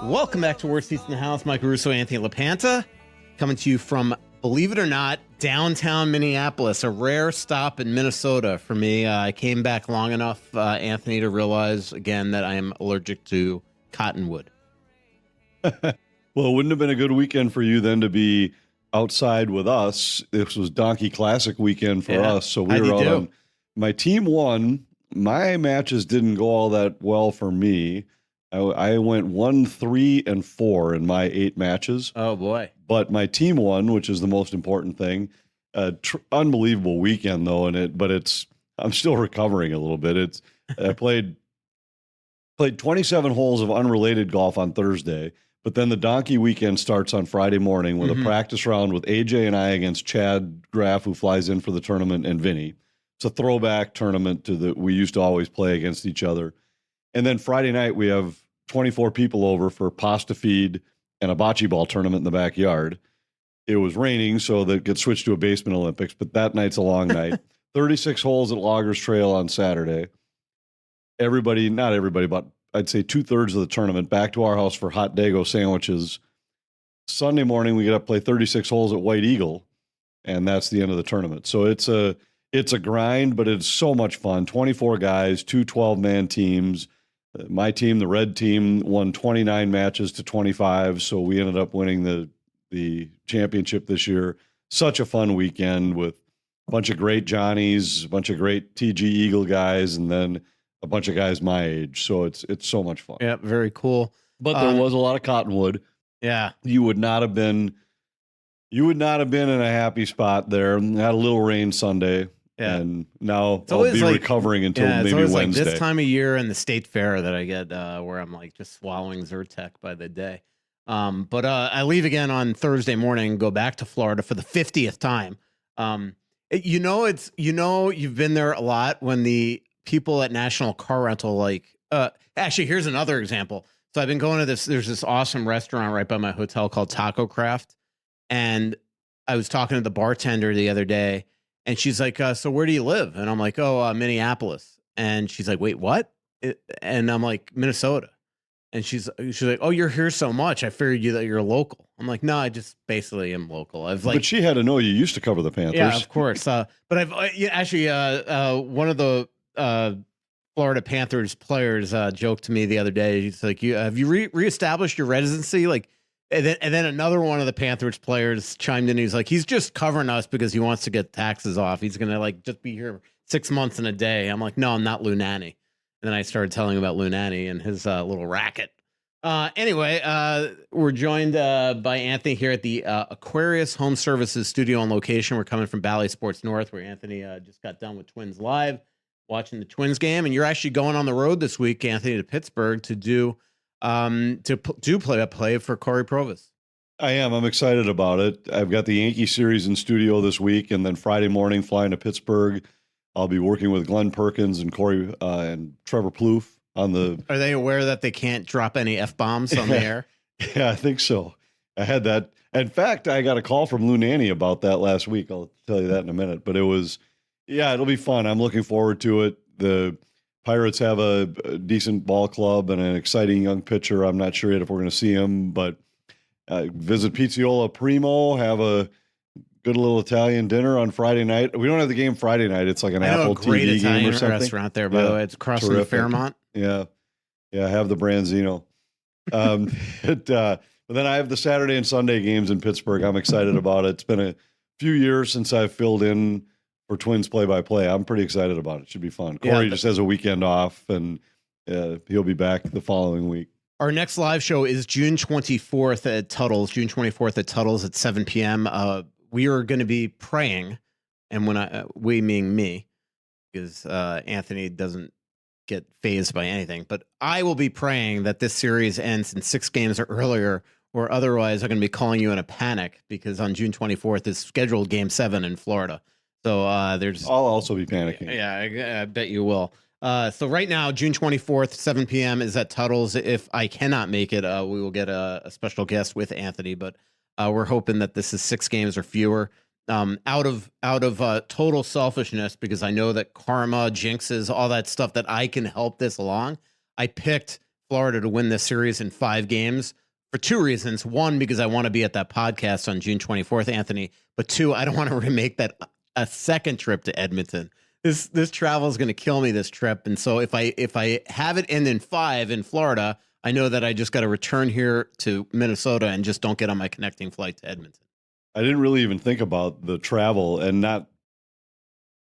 Welcome back to Worst Seats in the House. Mike Russo, Anthony LaPanta, coming to you from, believe it or not, downtown Minneapolis, a rare stop in Minnesota for me. I came back long enough, Anthony, to realize again that I am allergic to cottonwood. Well, it wouldn't have been a good weekend for you then to be outside with us. This was Donkey Classic weekend for us, so we were out on. My team won. My matches didn't go all that well for me. I went 1-3-4 in my 8 matches. Oh boy! But my team won, which is the most important thing. Unbelievable weekend though, I'm still recovering a little bit. I played 27 holes of unrelated golf on Thursday, but then the Donkey weekend starts on Friday morning with a practice round with AJ and I against Chad Graff, who flies in for the tournament, and Vinny. It's a throwback tournament to we used to always play against each other. And then Friday night, we have 24 people over for pasta feed and a bocce ball tournament in the backyard. It was raining, so that gets switched to a basement Olympics, but that night's a long night. 36 holes at Loggers Trail on Saturday. Not everybody, but I'd say 2/3 of the tournament back to our house for hot Dago sandwiches. Sunday morning, we get up, play 36 holes at White Eagle, and that's the end of the tournament. So it's a grind, but it's so much fun. 24 guys, 2 12-man teams. My team, the red team, won 29 matches to 25, so we ended up winning the championship this year. Such a fun weekend with a bunch of great Johnnies, a bunch of great TG Eagle guys, and then a bunch of guys my age. So it's so much fun. Yeah, very cool. But there was a lot of cottonwood. Yeah, you would not have been in a happy spot there. Had a little rain Sunday. Yeah. And now I'll be recovering until maybe Wednesday. Like this time of year in the state fair that I get where I'm like just swallowing Zyrtec by the day. But I leave again on Thursday morning, go back to Florida for the 50th time. You've been there a lot when the people at National Car Rental, actually, here's another example. So I've been going to there's this awesome restaurant right by my hotel called Taco Craft. And I was talking to the bartender the other day. And she's like, so where do you live? And I'm like, Minneapolis. And she's like, wait, what? And I'm like, Minnesota. And she's like, oh, you're here so much. I figured that you're local. I'm like, no, I just basically am local. But she had to know you used to cover the Panthers. Yeah, of course. But I've actually one of the Florida Panthers players joked to me the other day. He's like, have you reestablished your residency? Like, and then another one of the Panthers players chimed in. He's like, he's just covering us because he wants to get taxes off. He's going to just be here 6 months and a day. I'm like, no, I'm not Lou Nanne. And then I started telling him about Lou Nanne and his little racket. Anyway, we're joined by Anthony here at the Aquarius Home Services studio on location. We're coming from Bally Sports North, where Anthony just got done with Twins Live, watching the Twins game. And you're actually going on the road this week, Anthony, to Pittsburgh to do play for Corey Provis. I am. I'm excited about it. I've got the Yankee series in studio this week, and then Friday morning flying to Pittsburgh. I'll be working with Glenn Perkins and Corey and Trevor Plouffe on the. Are they aware that they can't drop any F-bombs on the air? Yeah, I think so. I had that. In fact, I got a call from Lou Nanne about that last week. I'll tell you that in a minute. But it'll be fun. I'm looking forward to it. The Pirates have a decent ball club and an exciting young pitcher. I'm not sure yet if we're going to see him, but visit Pizziola Primo, have a good little Italian dinner on Friday night. We don't have the game Friday night. It's like an Apple TV Italian game or something. Restaurant there, by the way. It's across from the Fairmont. Yeah. Have the Branzino. But then I have the Saturday and Sunday games in Pittsburgh. I'm excited about it. It's been a few years since I've filled in for Twins play-by-play. I'm pretty excited about it. Should be fun. Corey just has a weekend off, and he'll be back the following week. Our next live show is June 24th at Tuttle's. June 24th at Tuttle's at 7 p.m. We are going to be praying, and when we mean me, because Anthony doesn't get fazed by anything, but I will be praying that this series ends in 6 games or earlier, or otherwise I'm going to be calling you in a panic, because on June 24th is scheduled Game 7 in Florida. So I'll also be panicking. Yeah, I bet you will. So right now, June 24th, 7 p.m. is at Tuttle's. If I cannot make it, we will get a special guest with Anthony, but we're hoping that this is 6 games or fewer. Out of total selfishness, because I know that karma, jinxes, all that stuff, that I can help this along. I picked Florida to win this series in 5 games for 2 reasons. One, because I want to be at that podcast on June 24th, Anthony. But 2, I don't want to remake that a second trip to Edmonton. This travel is going to kill me this trip. And so if I have it end in 5 in Florida, I know that I just got to return here to Minnesota and just don't get on my connecting flight to Edmonton. I didn't really even think about the travel, and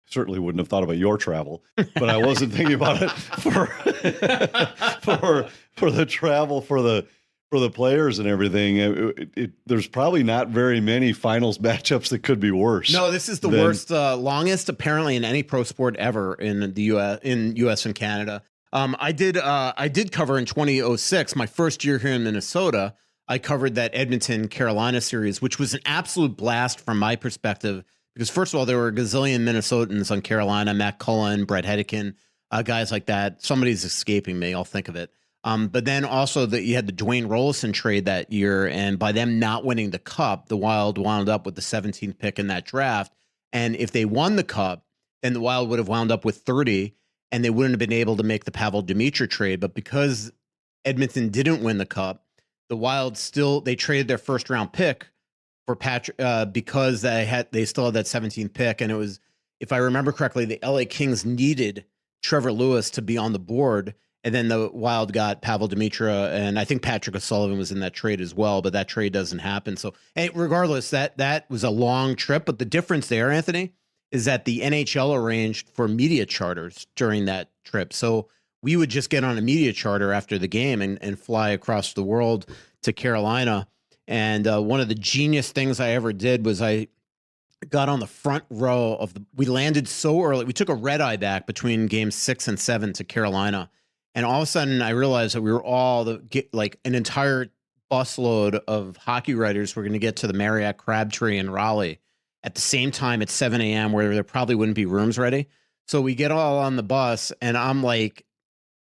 certainly wouldn't have thought about your travel, but I wasn't thinking about it for the travel for the players and everything. There's probably not very many finals matchups that could be worse. No, this is the worst, longest apparently in any pro sport ever in the US and Canada. I did cover in 2006, my first year here in Minnesota. I covered that Edmonton Carolina series, which was an absolute blast from my perspective. Because first of all, there were a gazillion Minnesotans on Carolina, Matt Cullen, Brett Hedican, guys like that. Somebody's escaping me. I'll think of it. But then also you had the Dwayne Rollison trade that year. And by them not winning the Cup, the Wild wound up with the 17th pick in that draft. And if they won the Cup, then the Wild would have wound up with 30, and they wouldn't have been able to make the Pavel Demitra trade. But because Edmonton didn't win the Cup, the Wild they traded their first round pick for Patrick because they still had that 17th pick. And it was, if I remember correctly, the LA Kings needed Trevor Lewis to be on the board. And then the Wild got Pavel Demitra, and I think Patrick O'Sullivan was in that trade as well, but that trade doesn't happen. So regardless, that was a long trip. But the difference there, Anthony, is that the NHL arranged for media charters during that trip. So we would just get on a media charter after the game and fly across the world to Carolina. And one of the genius things I ever did was I got on the front row we landed so early. We took a red eye back between games 6 and 7 to Carolina. And all of a sudden I realized that we were all like an entire busload of hockey writers were going to get to the Marriott Crabtree in Raleigh at the same time at 7 a.m. where there probably wouldn't be rooms ready. So we get all on the bus, and I'm like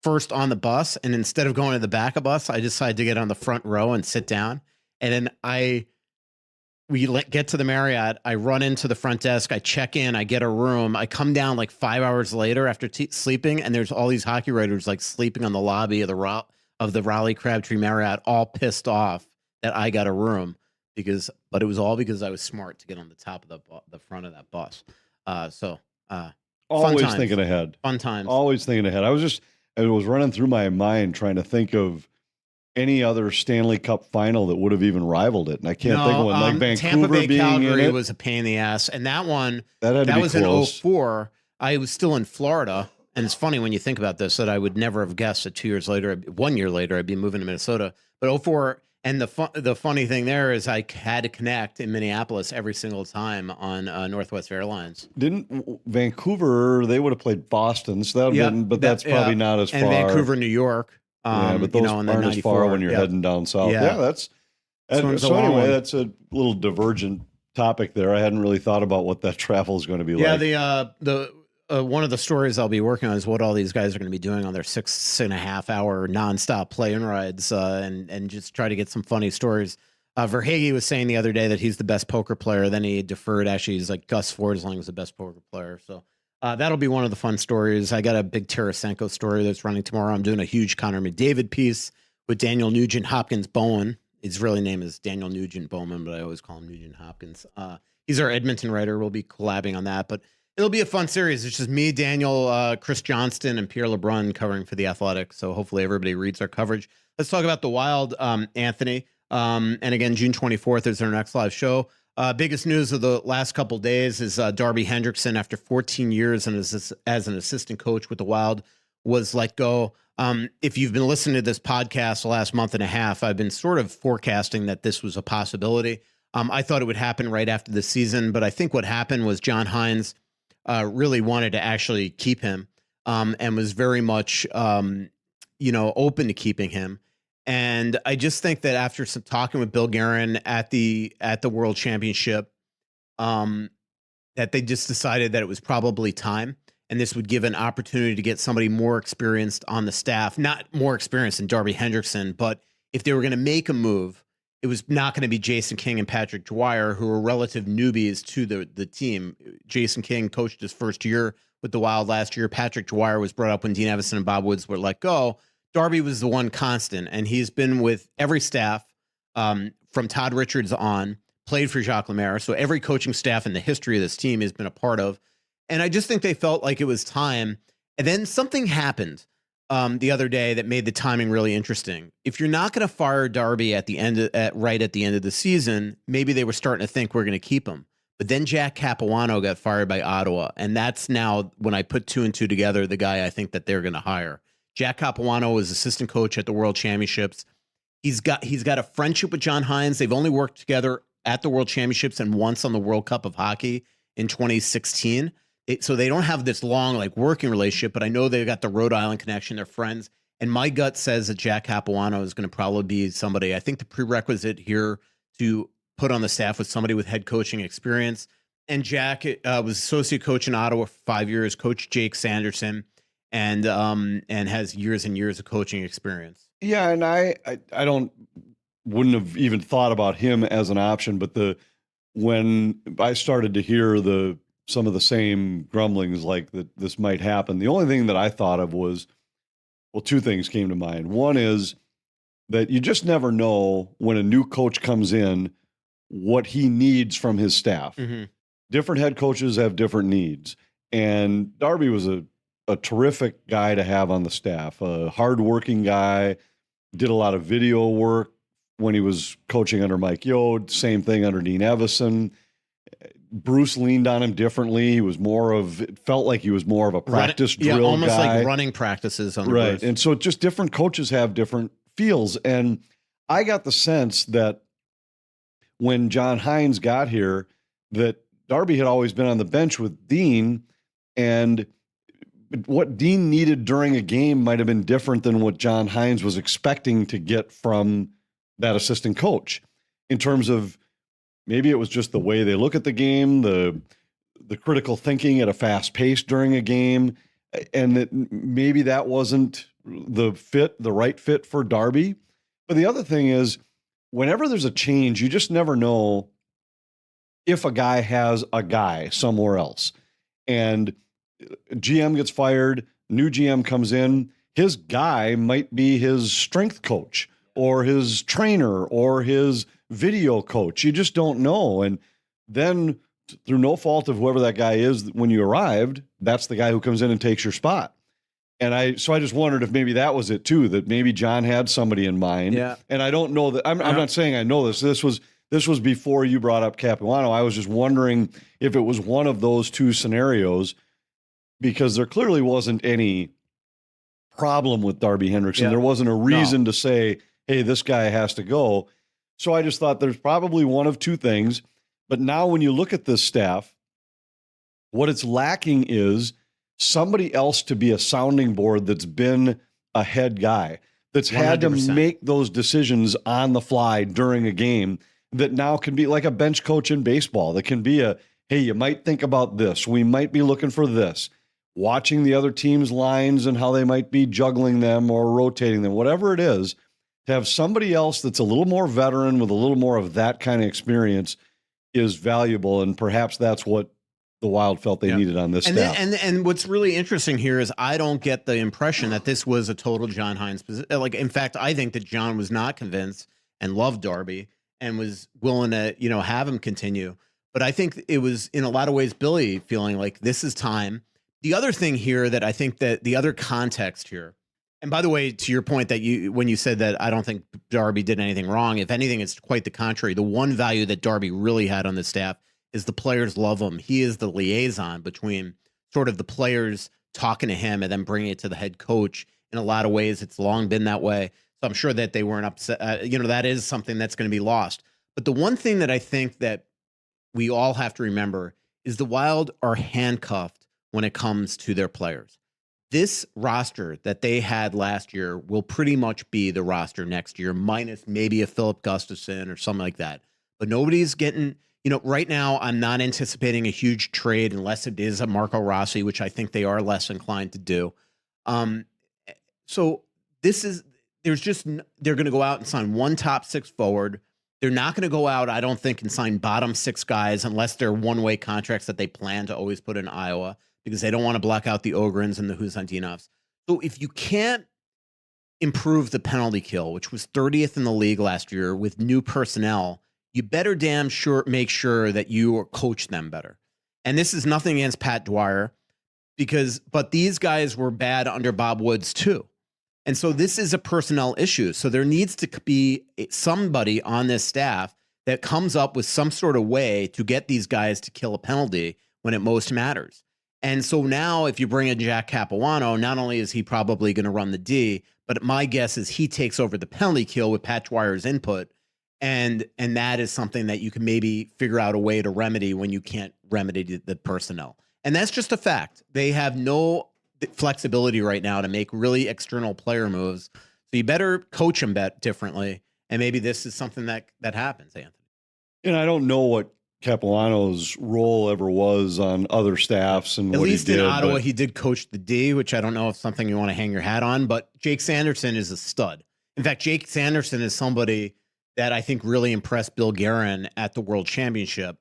first on the bus. And instead of going to the back of the bus, I decided to get on the front row and sit down. And then we get to the Marriott. I run into the front desk. I check in. I get a room. I come down like 5 hours later after sleeping, and there's all these hockey writers like sleeping on the lobby of the Raleigh Crabtree Marriott, all pissed off that I got a room but it was all because I was smart to get on the top of the front of that bus. Always thinking ahead. Fun times. Always thinking ahead. It was running through my mind trying to think of any other Stanley Cup final that would have even rivaled it. And I can't think of one. Like Vancouver Tampa Bay, being Calgary in it. was a pain in the ass. And that one, that was close. In 04. I was still in Florida. And it's funny when you think about this, that I would never have guessed that 1 year later, I'd be moving to Minnesota. But 04, and the funny thing there is I had to connect in Minneapolis every single time on Northwest Airlines. Didn't Vancouver, they would have played Boston. So that would have been, but that's probably not as far. And Vancouver, New York. But those aren't as far when you're heading down south. Yeah, so anyway, that's a little divergent topic there. I hadn't really thought about what that travel is going to be like. Yeah, the one of the stories I'll be working on is what all these guys are going to be doing on their 6.5 hour nonstop plane rides, and just try to get some funny stories. Verhaeghe was saying the other day that he's the best poker player. Then he deferred. Actually, he's like Gus Forsling is the best poker player. So that'll be one of the fun stories. I got a big Tarasenko story that's running tomorrow. I'm doing a huge Connor McDavid piece with Daniel Nugent Hopkins Bowen. His really name is Daniel Nugent Bowman, but I always call him Nugent Hopkins. He's our Edmonton writer. We'll be collabing on that, but it'll be a fun series. It's just me, Daniel, Chris Johnston, and Pierre LeBrun covering for The Athletic. So hopefully everybody reads our coverage. Let's talk about the Wild, Anthony. And again, June 24th is our next live show. Biggest news of the last couple of days is Darby Hendrickson, after 14 years as an assistant coach with the Wild, was let go. If you've been listening to this podcast the last month and a half, I've been sort of forecasting that this was a possibility. I thought it would happen right after the season, but I think what happened was John Hines really wanted to actually keep him, and was very much, open to keeping him. And I just think that after some talking with Bill Guerin at the World Championship, that they just decided that it was probably time, and this would give an opportunity to get somebody more experienced on the staff, not more experienced than Darby Hendrickson, but if they were going to make a move, it was not going to be Jason King and Patrick Dwyer, who are relative newbies to the team. Jason King coached his first year with the Wild last year. Patrick Dwyer was brought up when Dean Evison and Bob Woods were let go. Darby was the one constant, and he's been with every staff from Todd Richards on, played for Jacques Lemaire. So every coaching staff in the history of this team has been a part of. And I just think they felt like it was time. And then something happened the other day that made the timing really interesting. If you're not going to fire Darby at the end right at the end of the season, maybe they were starting to think we're going to keep him. But then Jack Capuano got fired by Ottawa, and that's now, when I put 2 and 2 together, the guy I think that they're going to hire. Jack Capuano was assistant coach at the World Championships. He's got a friendship with John Hines. They've only worked together at the World Championships and once on the World Cup of Hockey in 2016. So they don't have this long working relationship, but I know they've got the Rhode Island connection. They're friends. And my gut says that Jack Capuano is going to probably be somebody. I think the prerequisite here to put on the staff with somebody with head coaching experience. And Jack was associate coach in Ottawa for 5 years, coached Jake Sanderson, and has years and years of coaching experience. Yeah, and I wouldn't have even thought about him as an option, but when I started to hear some of the same grumblings like that this might happen, the only thing that I thought of was, well, 2 things came to mind. One is that you just never know when a new coach comes in what he needs from his staff. Mm-hmm. Different head coaches have different needs. And Darby was a terrific guy to have on the staff, a hardworking guy, did a lot of video work when he was coaching under Mike Yode, same thing under Dean Evison. Bruce leaned on him differently. It felt like he was more of a practice drill guy. Almost like running practices on the right. Bruce. And so just different coaches have different feels. And I got the sense that when John Hines got here, that Darby had always been on the bench with Dean, and what Dean needed during a game might have been different than what John Hines was expecting to get from that assistant coach, in terms of maybe it was just the way they look at the game, the critical thinking at a fast pace during a game, and that maybe that wasn't the right fit for Darby. But the other thing is, whenever there's a change, you just never know if a guy has a guy somewhere else. And GM gets fired, new GM comes in, his guy might be his strength coach or his trainer or his video coach. You just don't know. And then through no fault of whoever that guy is, when you arrived, that's the guy who comes in and takes your spot. And I just wondered if maybe that was it too, that maybe John had somebody in mind. Yeah. And I don't know that I'm not saying I know this. This was before you brought up Capuano. I was just wondering if it was one of those 2 scenarios, because there clearly wasn't any problem with Darby Hendrickson. Yeah. There wasn't a reason to say, hey, this guy has to go. So I just thought there's probably one of 2 things. But now when you look at this staff, what it's lacking is somebody else to be a sounding board that's been a head guy, that's 100%. Had to make those decisions on the fly during a game, that now can be like a bench coach in baseball, that can be hey, you might think about this. We might be looking for this. Watching the other team's lines and how they might be juggling them or rotating them, whatever it is, to have somebody else that's a little more veteran with a little more of that kind of experience is valuable. And perhaps that's what the Wild felt they needed on this staff. And what's really interesting here is I don't get the impression that this was a total John Hines position. In fact, I think that John was not convinced and loved Darby and was willing to, have him continue. But I think it was in a lot of ways Billy feeling like this is time. The other thing here that I think that the other context here, and by the way, to your point that when you said that I don't think Darby did anything wrong, if anything, it's quite the contrary. The one value that Darby really had on the staff is the players love him. He is the liaison between sort of the players talking to him and then bringing it to the head coach. In a lot of ways, it's long been that way. So I'm sure that they weren't upset. That is something that's going to be lost. But the one thing that I think that we all have to remember is the Wild are handcuffed when it comes to their players. This roster that they had last year will pretty much be the roster next year, minus maybe a Philip Gustafson or something like that. But nobody's getting, right now I'm not anticipating a huge trade unless it is a Marco Rossi, which I think they are less inclined to do. So they're going to go out and sign one top 6 forward. They're not going to go out, I don't think, and sign bottom 6 guys unless they're one-way contracts that they plan to always put in Iowa, because they don't want to block out the Ogrins and the Husantinovs. So if you can't improve the penalty kill, which was 30th in the league last year with new personnel, you better damn sure make sure that you coach them better. And this is nothing against Pat Dwyer but these guys were bad under Bob Woods too. And so this is a personnel issue. So there needs to be somebody on this staff that comes up with some sort of way to get these guys to kill a penalty when it most matters. And so now if you bring in Jack Capuano, not only is he probably going to run the D, but my guess is he takes over the penalty kill with Pat Dwyer's input. And that is something that you can maybe figure out a way to remedy when you can't remedy the personnel. And that's just a fact. They have no flexibility right now to make really external player moves. So you better coach them differently. And maybe this is something that happens, Anthony. And I don't know what Capuano's role ever was on other staffs and at what least he did. In Ottawa, he did coach the D, which I don't know if something you want to hang your hat on, but Jake Sanderson is a stud. In fact, Jake Sanderson is somebody that I think really impressed Bill Guerin at the World Championship.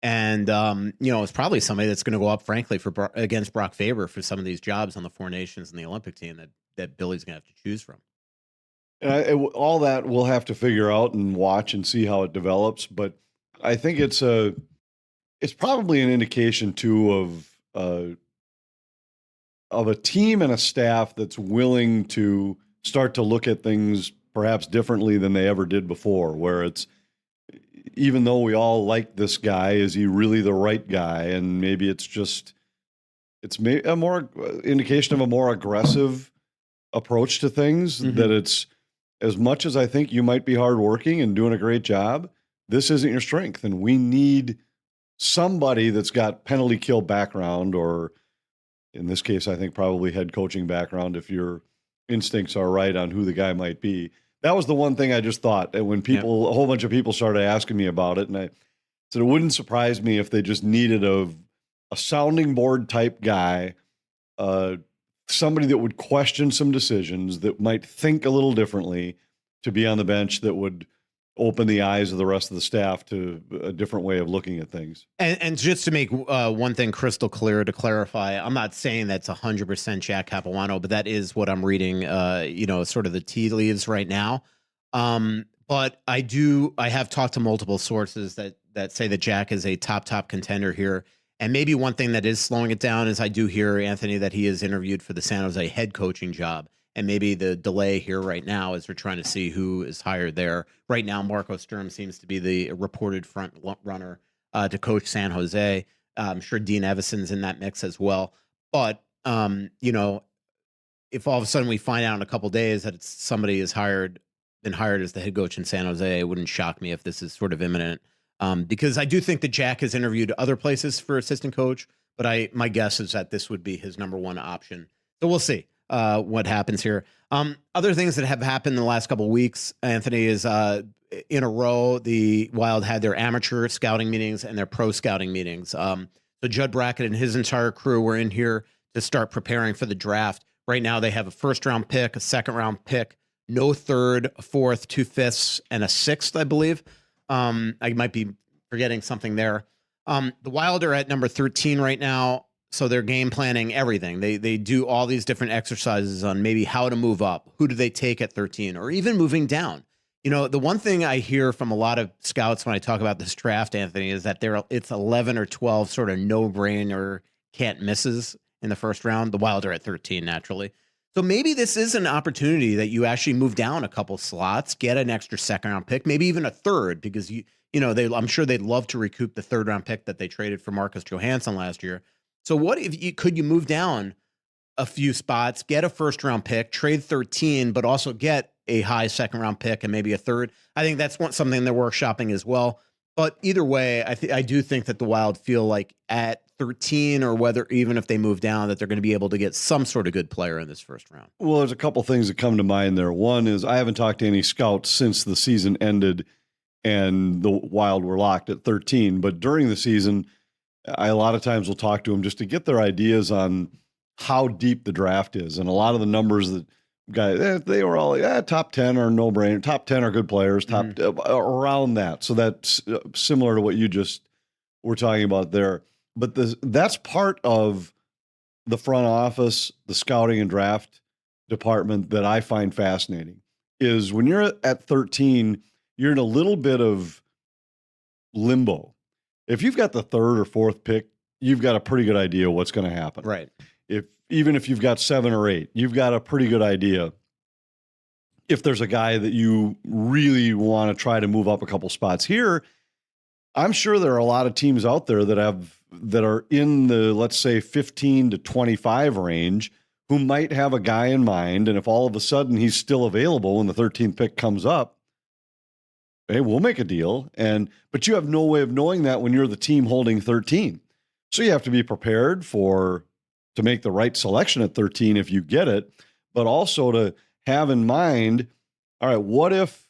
And, it's probably somebody that's going to go up, frankly, against Brock Faber for some of these jobs on the Four Nations and the Olympic team that Billy's going to have to choose from. And all that we'll have to figure out and watch and see how it develops. But I think it's probably an indication too of a team and a staff that's willing to start to look at things perhaps differently than they ever did before, where it's, even though we all like this guy, is he really the right guy? And maybe it's a more indication of a more aggressive approach to things, that it's, as much as I think you might be hardworking and doing a great job, this isn't your strength. And we need somebody that's got penalty kill background, or in this case, I think probably head coaching background, if your instincts are right on who the guy might be. That was the one thing I just thought. And when a whole bunch of people started asking me about it, and I said it wouldn't surprise me if they just needed a sounding board type guy, somebody that would question some decisions, that might think a little differently, to be on the bench, that would open the eyes of the rest of the staff to a different way of looking at things. And just to make one thing crystal clear, to clarify, I'm not saying that's 100% Jack Capuano, but that is what I'm reading, sort of the tea leaves right now. But I have talked to multiple sources that say that Jack is a top contender here. And maybe one thing that is slowing it down is I do hear, Anthony, that he is interviewed for the San Jose head coaching job. And maybe the delay here right now is we're trying to see who is hired there. Right now, Marco Sturm seems to be the reported front runner to coach San Jose. I'm sure Dean Evason's in that mix as well. But, if all of a sudden we find out in a couple of days that somebody is been hired as the head coach in San Jose, it wouldn't shock me if this is sort of imminent. Because I do think that Jack has interviewed other places for assistant coach, but my guess is that this would be his number one option. So we'll see what happens here. Other things that have happened in the last couple of weeks, Anthony, is in a row, the Wild had their amateur scouting meetings and their pro scouting meetings. So Judd Brackett and his entire crew were in here to start preparing for the draft. Right now, they have a first-round pick, a second-round pick, no third, a fourth, 2/5, and a sixth, I believe. I might be forgetting something there. The Wild are at number 13 right now, so they're game planning everything. They do all these different exercises on maybe how to move up. Who do they take at 13, or even moving down? The one thing I hear from a lot of scouts when I talk about this draft, Anthony, is that it's 11 or 12 sort of no-brainer can't misses in the first round. The Wild are at 13 naturally. So maybe this is an opportunity that you actually move down a couple slots, get an extra second-round pick, maybe even a third, because I'm sure they'd love to recoup the third-round pick that they traded for Marcus Johansson last year. So what if could you move down a few spots, get a first-round pick, trade 13, but also get a high second-round pick and maybe a third? I think that's something they're workshopping as well. But either way, I do think that the Wild feel like at 13, or whether even if they move down, that they're going to be able to get some sort of good player in this first round. Well, there's a couple things that come to mind there. One is I haven't talked to any scouts since the season ended and the Wild were locked at 13. But during the season, I a lot of times will talk to them just to get their ideas on how deep the draft is. And a lot of the numbers that guys, they were all like, top 10 are no brainer. Top 10 are good players, around that. So that's similar to what you just were talking about there. But that's part of the front office, the scouting and draft department that I find fascinating is when you're at 13, you're in a little bit of limbo. If you've got the third or fourth pick, you've got a pretty good idea what's going to happen. Right. Even if you've got 7 or 8, you've got a pretty good idea if there's a guy that you really want to try to move up a couple spots. Here, I'm sure there are a lot of teams out there that are in the, let's say, 15 to 25 range who might have a guy in mind. And if all of a sudden he's still available when the 13th pick comes up, hey, we'll make a deal. But you have no way of knowing that when you're the team holding 13. So you have to be prepared to make the right selection at 13 if you get it, but also to have in mind, all right, what if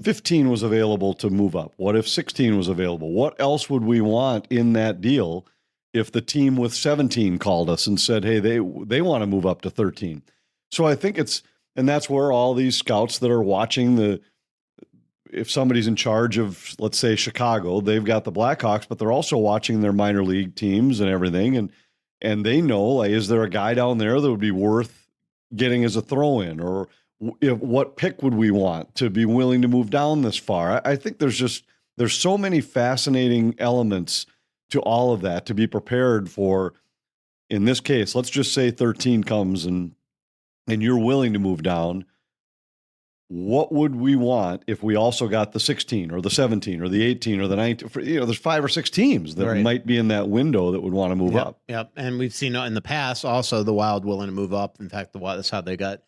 15 was available to move up? What if 16 was available? What else would we want in that deal if the team with 17 called us and said, hey, they want to move up to 13? So I think and that's where all these scouts that are watching if somebody's in charge of, let's say, Chicago, they've got the Blackhawks, but they're also watching their minor league teams and everything. And they know, like, is there a guy down there that would be worth getting as a throw-in? Or what pick would we want to be willing to move down this far? I think there's so many fascinating elements to all of that to be prepared for. In this case, let's just say 13 comes and you're willing to move down. What would we want if we also got the 16 or the 17 or the 18 or the 19? There's 5 or 6 teams that might be in that window that would want to move up. Yep. And we've seen in the past also the Wild willing to move up. In fact, that's how they got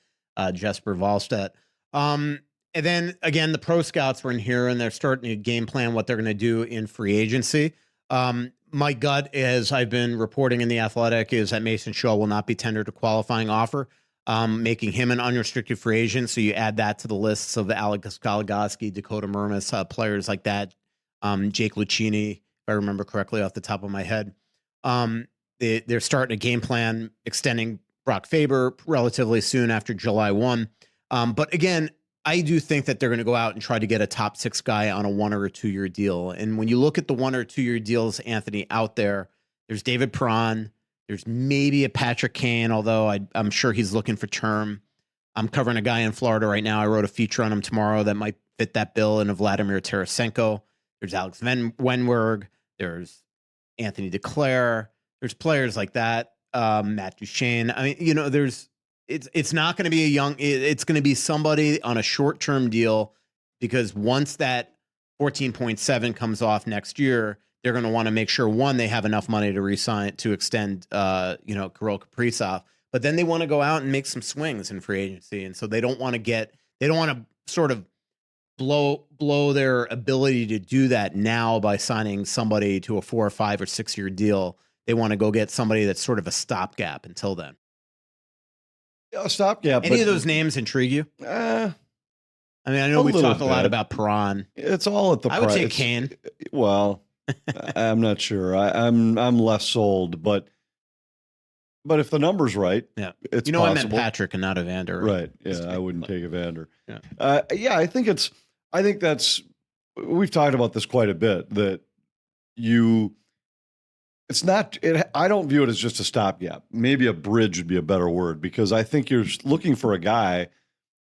Jesper Wallstedt. And then again, the pro scouts were in here and they're starting to game plan what they're going to do in free agency. My gut, as I've been reporting in The Athletic, is that Mason Shaw will not be tendered a qualifying offer, making him an unrestricted free agent. So you add that to the lists of Alex Goligoski, Dakota Murmas, players like that, Jake Lucchini, if I remember correctly off the top of my head. They're starting a game plan extending Brock Faber relatively soon after July 1. But again, I do think that they're going to go out and try to get a top 6 guy on a 1 or 2 year deal. And when you look at the 1 or 2 year deals, Anthony, out there's David Perron. There's maybe a Patrick Kane, although I'm sure he's looking for term. I'm covering a guy in Florida right now. I wrote a feature on him tomorrow that might fit that bill, and a Vladimir Tarasenko. There's Alex Wenberg. There's Anthony DeClaire. There's players like that. Matt Duchene. I mean, it's not going to be it's going to be somebody on a short-term deal, because once that 14.7 comes off next year, they're going to want to make sure, one, they have enough money to re-sign, to extend, Kirill Kaprizov, but then they want to go out and make some swings in free agency. And so they don't want to sort of blow their ability to do that now by signing somebody to a 4 or 5 or 6 year deal. They want to go get somebody that's sort of a stopgap until then. A stopgap. Any of those names intrigue you? I mean, I know we've talked a lot about Perron. It's all at the price. I would say Kane. Well, I'm not sure. I'm less sold, but if the number's right, yeah, it's possible. I meant Patrick and not Evander. Right. Yeah, I wouldn't take Evander. Yeah. I think that's, we've talked about this quite a bit, that I don't view it as just a stopgap. Maybe a bridge would be a better word, because I think you're looking for a guy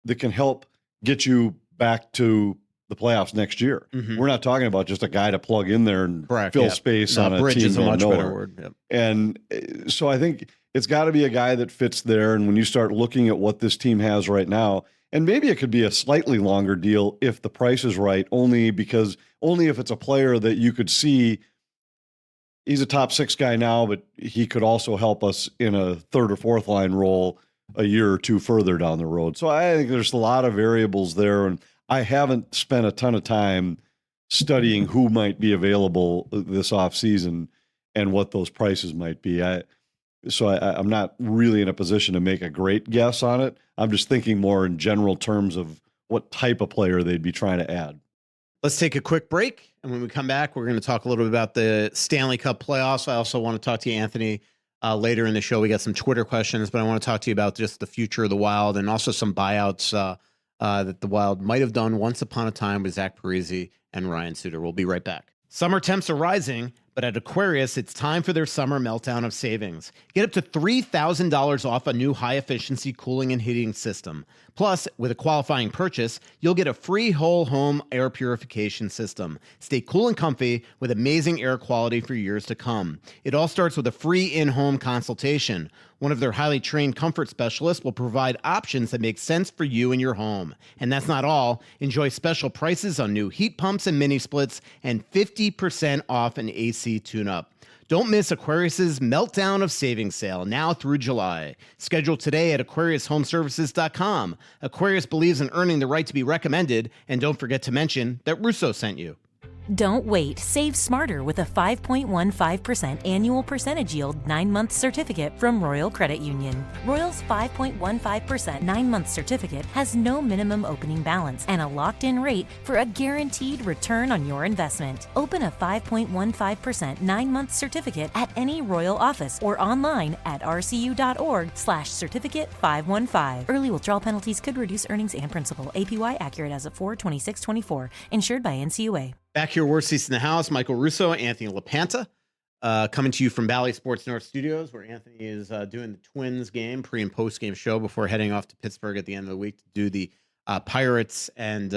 that can help get you back to the playoffs next year. Mm-hmm. We're not talking about just a guy to plug in there and fill space on a bridge team. Is a much better word. Yep. And so I think it's got to be a guy that fits there. And when you start looking at what this team has right now, and maybe it could be a slightly longer deal if the price is right, only if it's a player that you could see he's a top 6 guy now, but he could also help us in a 3rd or 4th line role a year or 2 further down the road. So I think there's a lot of variables there, and I haven't spent a ton of time studying who might be available this offseason and what those prices might be. I'm not really in a position to make a great guess on it. I'm just thinking more in general terms of what type of player they'd be trying to add. Let's take a quick break, and when we come back, we're going to talk a little bit about the Stanley Cup playoffs. I also want to talk to you, Anthony, later in the show. We got some Twitter questions, but I want to talk to you about just the future of the Wild, and also some buyouts that the Wild might have done once upon a time with Zach Parise and Ryan Suter. We'll be right back. Summer temps are rising, but But at Aquarius, it's time for their summer meltdown of savings. Get up to $3,000 off a new high-efficiency cooling and heating system. Plus, with a qualifying purchase, you'll get a free whole home air purification system. Stay cool and comfy with amazing air quality for years to come. It all starts with a free in-home consultation. One of their highly trained comfort specialists will provide options that make sense for you and your home. And that's not all. Enjoy special prices on new heat pumps and mini splits and 50% off an AC tune-up. Don't miss Aquarius's Meltdown of Savings sale now through July. Schedule today at AquariusHomeservices.com. Aquarius believes in earning the right to be recommended, and don't forget to mention that Russo sent you. Don't wait. Save smarter with a 5.15% annual percentage yield 9-month certificate from Royal Credit Union. Royal's 5.15% 9-month certificate has no minimum opening balance and a locked-in rate for a guaranteed return on your investment. Open a 5.15% 9-month certificate at any Royal office or online at rcu.org/certificate515. Early withdrawal penalties could reduce earnings and principal. APY accurate as of 4/26/24. Insured by NCUA. Back here, worst seats in the house, Michael Russo, Anthony LaPanta, coming to you from Valley Sports North Studios, where Anthony is doing the Twins game, pre- and post-game show before heading off to Pittsburgh at the end of the week to do the Pirates and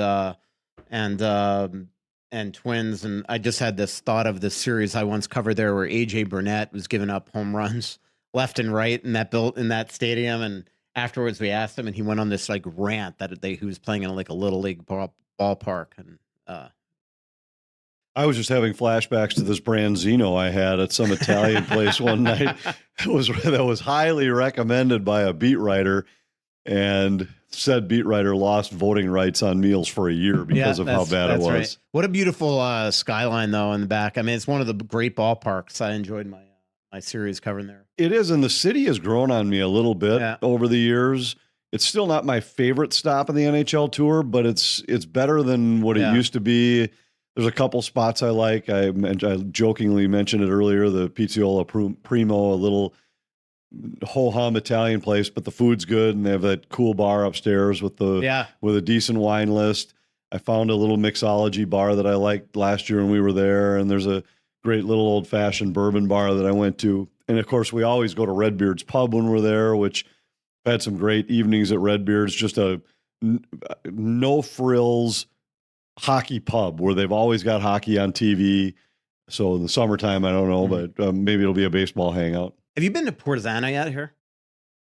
Twins. And I just had this thought of this series I once covered there, where AJ Burnett was giving up home runs left and right in that stadium. And afterwards, we asked him, and he went on this like rant that he was playing in like a little league ballpark, and I was just having flashbacks to this branzino I had at some Italian place one night. That was highly recommended by a beat writer, and said beat writer lost voting rights on meals for a year because of how bad it was. Right. What a beautiful skyline, though, in the back. I mean, it's one of the great ballparks. I enjoyed my series covering there. It is, and the city has grown on me a little bit over the years. It's still not my favorite stop in the NHL tour, but it's better than what it used to be. There's a couple spots I like. I jokingly mentioned it earlier, the Pizziola Primo, a little ho-hum Italian place, but the food's good, and they have that cool bar upstairs with a decent wine list. I found a little mixology bar that I liked last year when we were there, and there's a great little old-fashioned bourbon bar that I went to. And, of course, we always go to Redbeard's Pub when we're there, which I've had some great evenings at Redbeard's, just a no-frills hockey pub where they've always got hockey on TV. So in the summertime, I don't know, but maybe it'll be a baseball hangout. Have you been to Porzana yet here?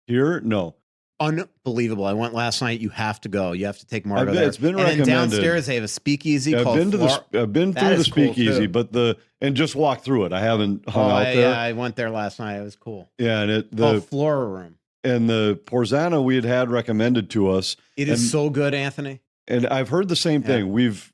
Here? No. Unbelievable. I went last night. You have to go. You have to take Margo there. It's been recommended. And then downstairs they have a speakeasy called I've been through the speakeasy, cool, and just walked through it. I haven't hung out there. Yeah, I went there last night. It was cool. Yeah, and the Flora Room. And the Porzana we had recommended to us. It is so good, Anthony. And I've heard the same thing. We've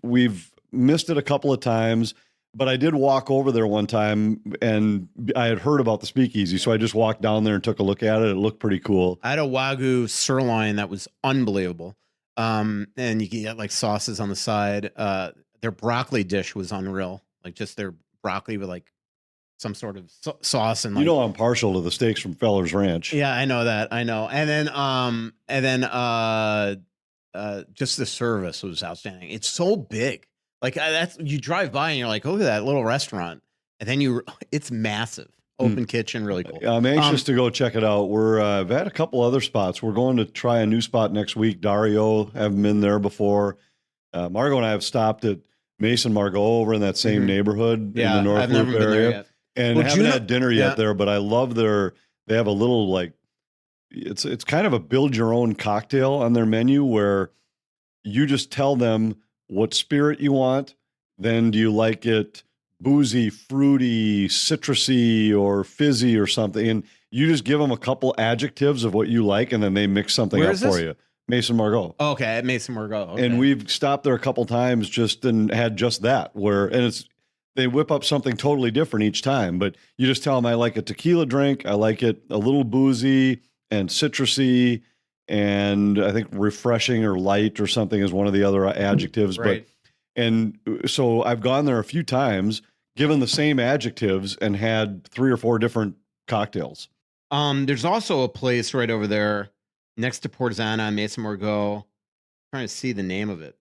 missed it a couple of times, but I did walk over there one time, and I had heard about the speakeasy, so I just walked down there and took a look at it. It looked pretty cool. I had a Wagyu sirloin that was unbelievable, and you can get like sauces on the side. Their broccoli dish was unreal, like just their broccoli with like some sort of sauce and like, I'm partial to the steaks from Feller's Ranch. Yeah, I know that. I know. And then just the service was outstanding. It's so big. Like you drive by and you're like, oh, look at that little restaurant. And then it's massive. Open kitchen, really cool. I'm anxious to go check it out. I've had a couple other spots. We're going to try a new spot next week. Dario, haven't been there before. Margo and I have stopped at Mason Margot over in that same neighborhood in the North Loop area. And haven't had dinner yet there, but I love they have a little like, it's kind of a build your own cocktail on their menu where you just tell them what spirit you want. Then do you like it boozy, fruity, citrusy, or fizzy or something? And you just give them a couple adjectives of what you like, and then they mix something up for you. Mason Margot. Oh, okay, at Mason Margot. Okay. And we've stopped there a couple times and had just that they whip up something totally different each time, but you just tell them, I like a tequila drink. I like it a little boozy and citrusy, and I think refreshing or light or something is one of the other adjectives. Right. And so I've gone there a few times, given the same adjectives, and had 3 or 4 different cocktails. There's also a place right over there next to Porzana, Mason Margot. I'm trying to see the name of it.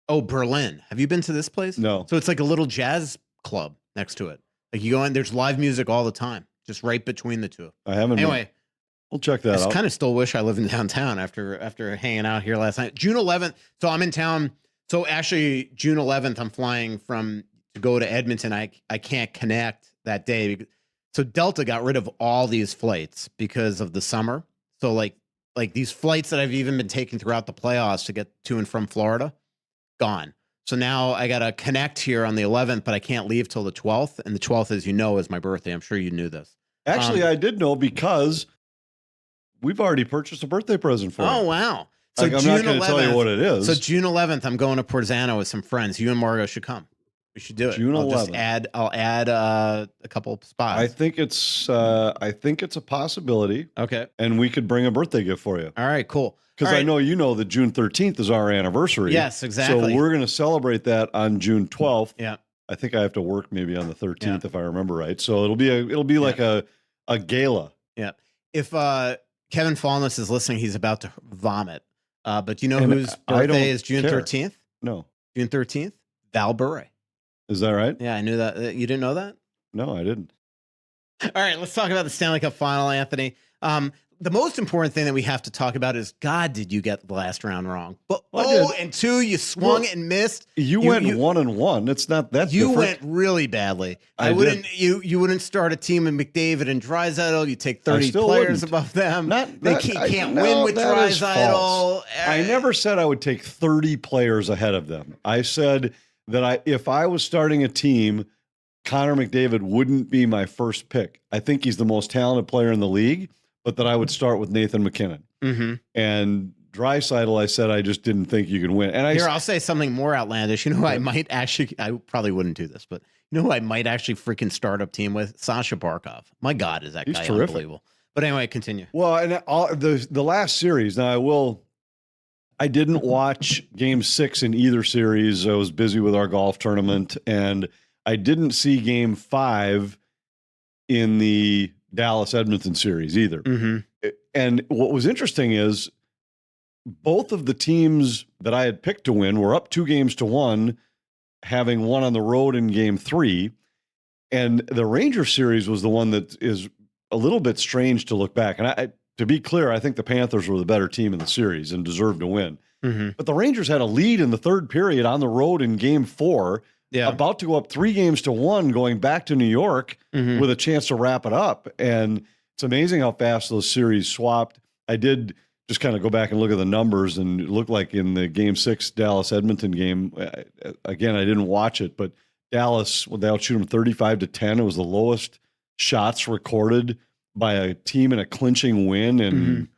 Oh, Berlin. Have you been to this place? No. So it's like a little jazz club next to it. Like you go in, there's live music all the time, just right between the two. I haven't. Anyway, we'll check that I out. kind of still wish I lived in downtown after hanging out here last night. June 11th. So I'm in town. So actually, June 11th, I'm flying to go to Edmonton. I can't connect that day. So Delta got rid of all these flights because of the summer. So like these flights that I've even been taking throughout the playoffs to get to and from Florida, gone. So now I got to connect here on the 11th, but I can't leave till the 12th. And the 12th, as you know, is my birthday. I'm sure you knew this. Actually, I did know because we've already purchased a birthday present for you. Oh, wow. So I'm not going to tell you what it is. So June 11th, I'm going to Porzano with some friends. You and Margo should come. We should do it. June 11th. I'll add a couple spots. I think it's a possibility. Okay. And we could bring a birthday gift for you. All right, cool. Because I know you know that June 13th is our anniversary. Yes, exactly. So we're going to celebrate that on June 12th. Yeah. I think I have to work maybe on the 13th if I remember right. So it'll be like a gala. Yeah. If Kevin Fallness is listening, he's about to vomit. But do you know whose birthday is June 13th? No. June 13th? Val Bure. Is that right? Yeah, I knew that. You didn't know that? No, I didn't. All right, let's talk about the Stanley Cup final, Anthony. The most important thing that we have to talk about is, God, did you get the last round wrong? But and 2, you swung and missed. You went 1-1. It's not that you different. went really badly. You wouldn't start a team in McDavid and Draisaitl. You take 30 players above them. They can't win with Draisaitl. I never said I would take 30 players ahead of them. I said that if I was starting a team, Connor McDavid wouldn't be my first pick. I think he's the most talented player in the league, but that I would start with Nathan McKinnon. Mm-hmm. And Draisaitl, I said I just didn't think you could win. And I'll say something more outlandish. You know who I probably wouldn't do this, but you know who I might actually freaking start up team with? Sasha Barkov. My God, is that guy terrific. Unbelievable. But anyway, continue. Well, and the last series, now I didn't watch game 6 in either series. I was busy with our golf tournament, and I didn't see game 5 in the Dallas-Edmonton series either. Mm-hmm. And what was interesting is both of the teams that I had picked to win were up 2-1, having won on the road in game 3. And the Rangers series was the one that is a little bit strange to look back. And to be clear, I think the Panthers were the better team in the series and deserved to win. Mm-hmm. But the Rangers had a lead in the third period on the road in game 4. Yeah. About to go up 3-1 going back to New York with a chance to wrap it up. And it's amazing how fast those series swapped. I did just kind of go back and look at the numbers, and it looked like in the game 6 Dallas-Edmonton game, again, I didn't watch it, but Dallas, they outshoot them 35-10. It was the lowest shots recorded by a team in a clinching win in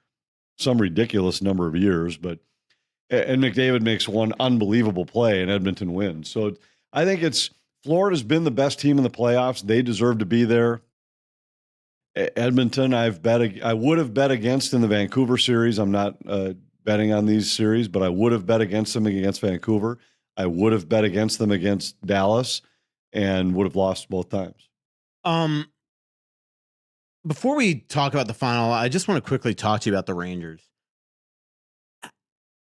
some ridiculous number of years. And McDavid makes one unbelievable play and Edmonton wins. So I think Florida's been the best team in the playoffs. They deserve to be there. Edmonton, I would have bet against in the Vancouver series. I'm not betting on these series, but I would have bet against them against Vancouver. I would have bet against them against Dallas and would have lost both times. Before we talk about the final, I just want to quickly talk to you about the Rangers.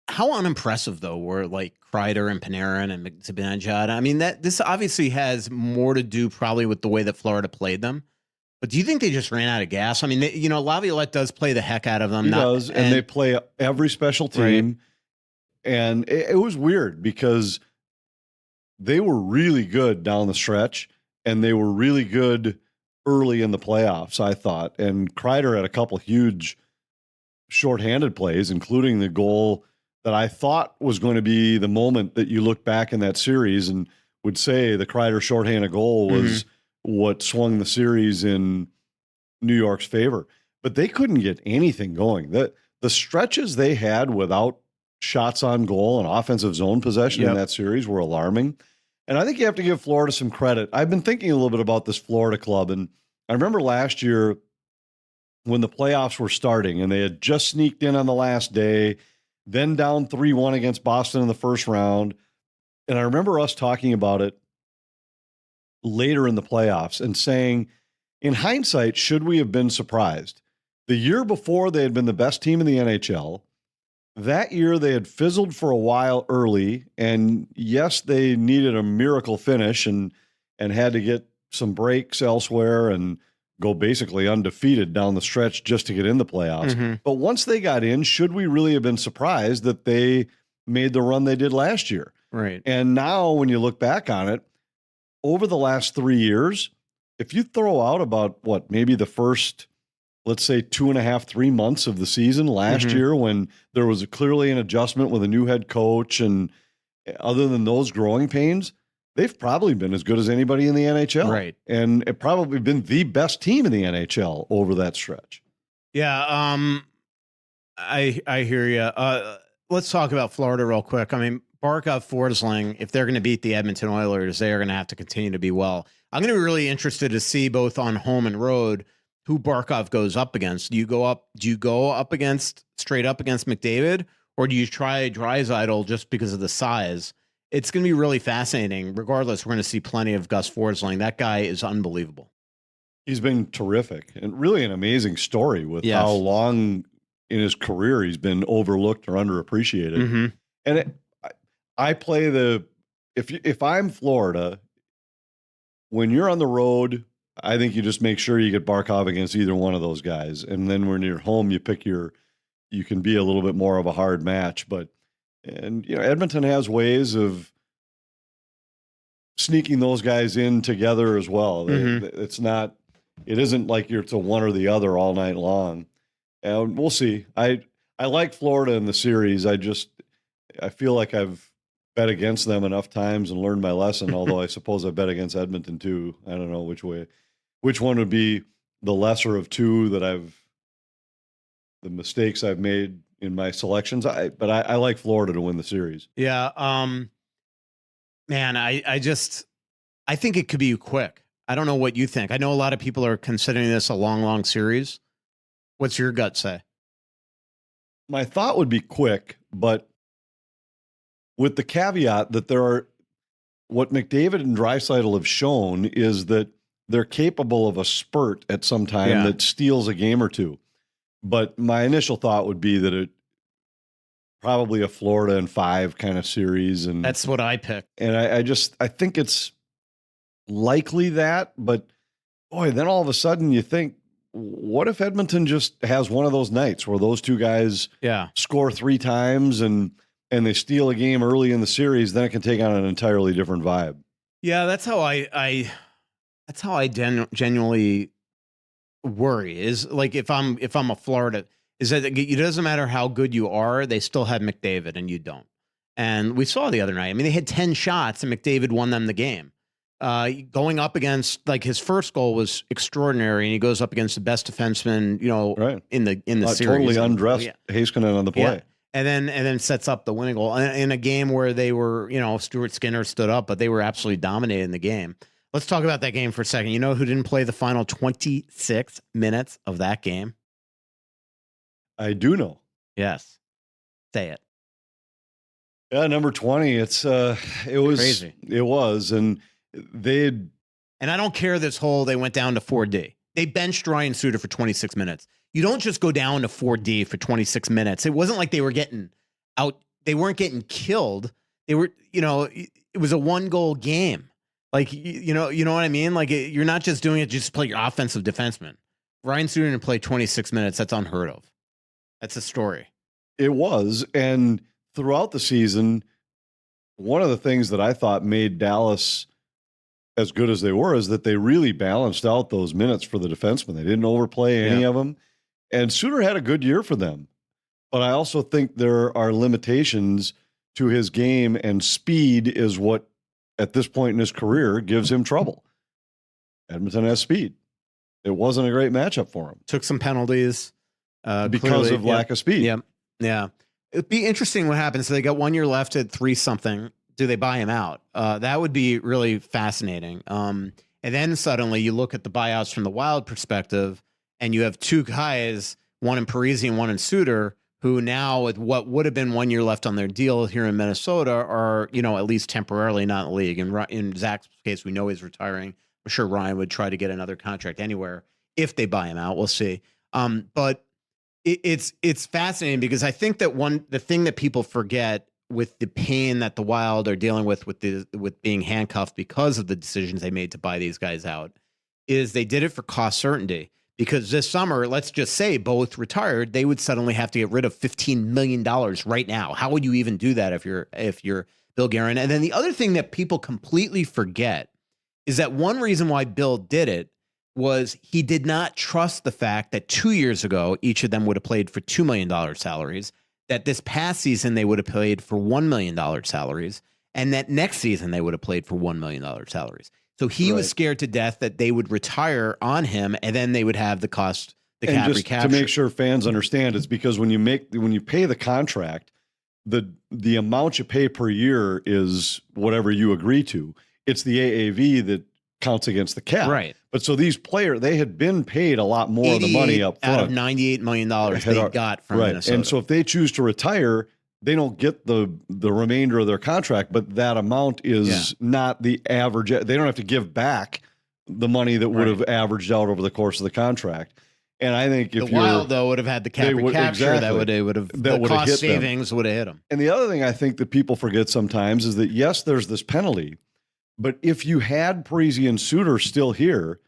How unimpressive, though, were like Kreider and Panarin and Zibanejad? I mean, this obviously has more to do probably with the way that Florida played them. But do you think they just ran out of gas? I mean, Laviolette does play the heck out of them. He does, and they play every special team. Right. And it was weird because they were really good down the stretch, and they were really good early in the playoffs, I thought. And Kreider had a couple huge shorthanded plays, including the goal that I thought was going to be the moment that you look back in that series and would say the Kreider shorthanded goal was what swung the series in New York's favor. But they couldn't get anything going. The stretches they had without shots on goal and offensive zone possession in that series were alarming. And I think you have to give Florida some credit. I've been thinking a little bit about this Florida club, and I remember last year when the playoffs were starting and they had just sneaked in on the last day, then down 3-1 against Boston in the first round. And I remember us talking about it later in the playoffs and saying, in hindsight, should we have been surprised? The year before, they had been the best team in the NHL. That year, they had fizzled for a while early. And yes, they needed a miracle finish and had to get some breaks elsewhere and go basically undefeated down the stretch just to get in the playoffs. Mm-hmm. But once they got in, should we really have been surprised that they made the run they did last year? Right. And now when you look back on it, over the last 3 years, if you throw out about maybe the first, let's say 2.5, 3 months of the season last year, when there was clearly an adjustment with a new head coach, and other than those growing pains, they've probably been as good as anybody in the NHL. Right. And it probably been the best team in the NHL over that stretch. Yeah. I hear you. Let's talk about Florida real quick. I mean, Barkov, Forsling, if they're going to beat the Edmonton Oilers, they are going to have to continue to be well. I'm going to be really interested to see both on home and road who Barkov goes up against. Do you go up straight up against McDavid, or do you try Draisaitl just because of the size? It's going to be really fascinating. Regardless, we're going to see plenty of Gus Forsling. That guy is unbelievable. He's been terrific and really an amazing story with how long in his career he's been overlooked or underappreciated. Mm-hmm. And I play if I'm Florida, when you're on the road, I think you just make sure you get Barkov against either one of those guys. And then when you're home, you can be a little bit more of a hard match. And Edmonton has ways of sneaking those guys in together as well. It isn't like it's a one or the other all night long. And we'll see. I like Florida in the series. I feel like I've bet against them enough times and learned my lesson, although I suppose I bet against Edmonton too. I don't know which one would be the lesser of two the mistakes I've made in my selections. But I like Florida to win the series. Yeah. Man, I think it could be quick. I don't know what you think. I know a lot of people are considering this a long, long series. What's your gut say? My thought would be quick, but with the caveat that what McDavid and Draisaitl have shown is that they're capable of a spurt at some time that steals a game or two. But my initial thought would be that it probably a Florida in 5 kind of series, and that's what I picked. And I think it's likely that, but boy, then all of a sudden you think, what if Edmonton just has one of those nights where those two guys score 3 times and they steal a game early in the series? Then it can take on an entirely different vibe. Yeah, that's how I genuinely worry. Is like if I'm a Florida, is that it doesn't matter how good you are, they still have McDavid and you don't. And we saw the other night. I mean, they had 10 shots and McDavid won them the game. Going up against, like, his first goal was extraordinary, and he goes up against the best defenseman, in the series. Totally undressed Heiskanen on the play. Yeah. And then sets up the winning goal in a game where they were, Stuart Skinner stood up, but they were absolutely dominating the game. Let's talk about that game for a second. You know who didn't play the final 26 minutes of that game? I do know. Yes. Say it. Yeah, number 20. It was crazy. It was, and and I don't care they went down to 4D. They benched Ryan Suter for 26 minutes. You don't just go down to 4D for 26 minutes. It wasn't like they were getting out. They weren't getting killed. They were, it was a 1-goal game. Like, you know what I mean? Like, you're not just doing it just to play your offensive defenseman. Ryan Suter didn't play 26 minutes. That's unheard of. That's a story. It was. And throughout the season, one of the things that I thought made Dallas as good as they were is that they really balanced out those minutes for the defensemen. They didn't overplay any of them. And Suter had a good year for them. But I also think there are limitations to his game, and speed is what, at this point in his career, gives him trouble. Edmonton has speed. It wasn't a great matchup for him. Took some penalties. Because of lack of speed. Yeah. Yeah. It'd be interesting what happens. So they got 1 year left at 3-something. Do they buy him out? That would be really fascinating. And then suddenly you look at the buyouts from the Wild perspective, and you have 2 guys, one in Parise and one in Suter, who now, with what would have been 1 year left on their deal here in Minnesota, are, at least temporarily not in the league. And in Zach's case, we know he's retiring. I'm sure Ryan would try to get another contract anywhere if they buy him out. We'll see. But it's fascinating because I think that the thing that people forget with the pain that the Wild are dealing with being handcuffed because of the decisions they made to buy these guys out, is they did it for cost certainty. Because this summer, let's just say both retired, they would suddenly have to get rid of $15 million right now. How would you even do that if you're Bill Guerin? And then the other thing that people completely forget is that one reason why Bill did it was he did not trust the fact that 2 years ago, each of them would have played for $2 million salaries, that this past season they would have played for $1 million salaries, and that next season they would have played for $1 million salaries. So he was scared to death that they would retire on him, and then they would have the cap recapture. To make sure fans understand, it's because when you pay the contract, the amount you pay per year is whatever you agree to. It's the AAV that counts against the cap. Right. But so these players, they had been paid a lot more of the money up front. Out of $98 million they got from Minnesota. And so if they choose to retire, they don't get the remainder of their contract, but that amount is not the average. They don't have to give back the money that would have averaged out over the course of the contract. And I think if the Wild though would have had the cap recapture, that would have the cost savings would have hit them. And the other thing I think that people forget sometimes is that yes, there's this penalty, but if you had Parise and Suter still here,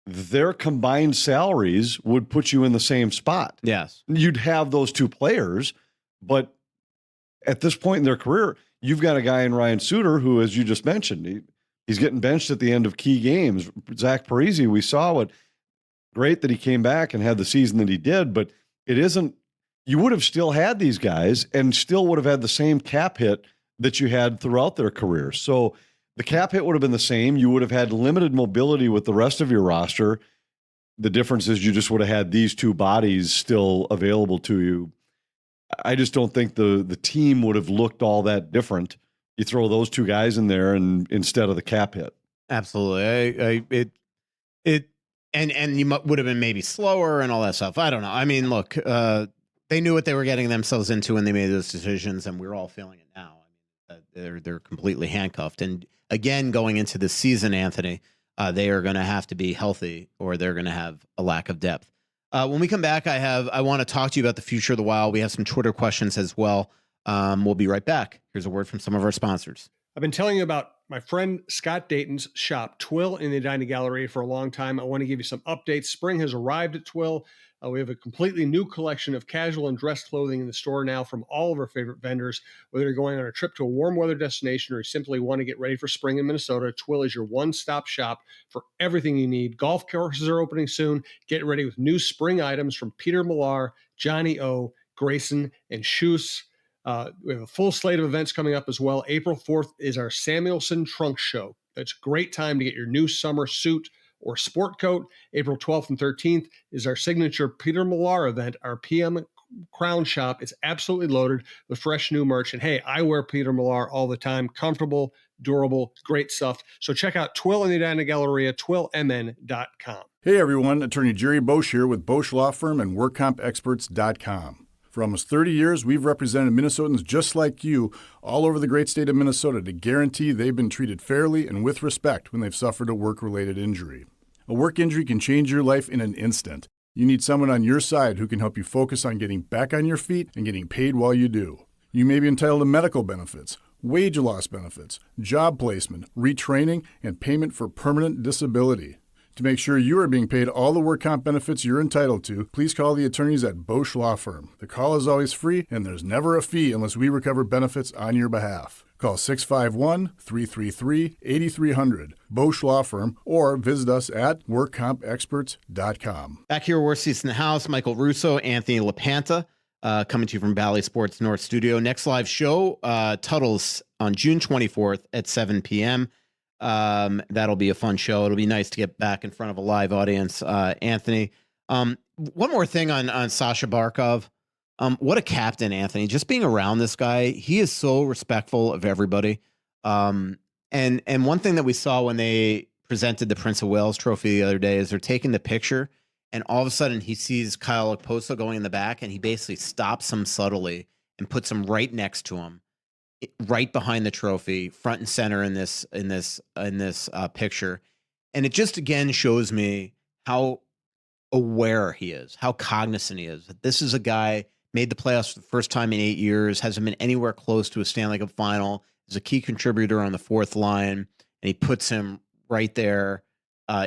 their combined salaries would put you in the same spot. Yes, you'd have those two players, but at this point in their career, you've got a guy in Ryan Suter who, as you just mentioned, he's getting benched at the end of key games. Zach Parise, we saw great that he came back and had the season that he did, but it isn't. You would have still had these guys and still would have had the same cap hit that you had throughout their career. So the cap hit would have been the same. You would have had limited mobility with the rest of your roster. The difference is you just would have had these two bodies still available to you. I just don't think the team would have looked all that different. You throw those two guys in there and instead of the cap hit. Absolutely. And you would have been maybe slower and all that stuff. I don't know. I mean, look, they knew what they were getting themselves into when they made those decisions, and we're all feeling it now. I mean, they're completely handcuffed. And again, going into the season, Anthony, they are going to have to be healthy, or they're going to have a lack of depth. When we come back, I want to talk to you about the future of the Wild. We have some Twitter questions as well. We'll be right back. Here's a word from some of our sponsors. I've been telling you about my friend Scott Dayton's shop, Twill, in the Edina Galleria for a long time. I want to give you some updates. Spring has arrived at Twill. We have a completely new collection of casual and dress clothing in the store now from all of our favorite vendors. Whether you're going on a trip to a warm weather destination or you simply want to get ready for spring in Minnesota, Twill is your one-stop shop for everything you need. Golf courses are opening soon. Get ready with new spring items from Peter Millar, Johnny O, Grayson, and Shoes. We have a full slate of events coming up as well. April 4th is our Samuelson Trunk Show. It's a great time to get your new summer suit or sport coat. April 12th and 13th is our signature Peter Millar event, our PM Crown Shop. It's absolutely loaded with fresh new merch. And hey, I wear Peter Millar all the time. Comfortable, durable, great stuff. So check out Twill in the Edina Galleria, twillmn.com. Hey everyone, Attorney Jerry Bosch here with Bosch Law Firm and WorkCompExperts.com. For almost 30 years, we've represented Minnesotans just like you all over the great state of Minnesota to guarantee they've been treated fairly and with respect when they've suffered a work-related injury. A work injury can change your life in an instant. You need someone on your side who can help you focus on getting back on your feet and getting paid while you do. You may be entitled to medical benefits, wage loss benefits, job placement, retraining, and payment for permanent disability. To make sure you are being paid all the work comp benefits you're entitled to, please call the attorneys at Bosch Law Firm. The call is always free, and there's never a fee unless we recover benefits on your behalf. Call 651-333-8300, Bosch Law Firm, or visit us at WorkCompExperts.com. Back here, worst seats in the house, Michael Russo, Anthony LaPanta, coming to you from Valley Sports North Studio. Next live show, Tuttle's on June 24th at 7 p.m. That'll be a fun show. It'll be nice to get back in front of a live audience. Anthony, one more thing on Sasha Barkov. What a captain, Anthony. Just being around this guy, he is so respectful of everybody. And one thing that we saw when they presented the Prince of Wales trophy the other day is they're taking the picture, and all of a sudden he sees Kyle Okposo going in the back, and he basically stops him subtly and puts him right next to him, right behind the trophy, front and center in this picture. And it just again shows me how aware he is, how cognizant he is that this is a guy made the playoffs for the first time in 8 years, hasn't been anywhere close to a Stanley Cup final, is a key contributor on the fourth line, and he puts him right there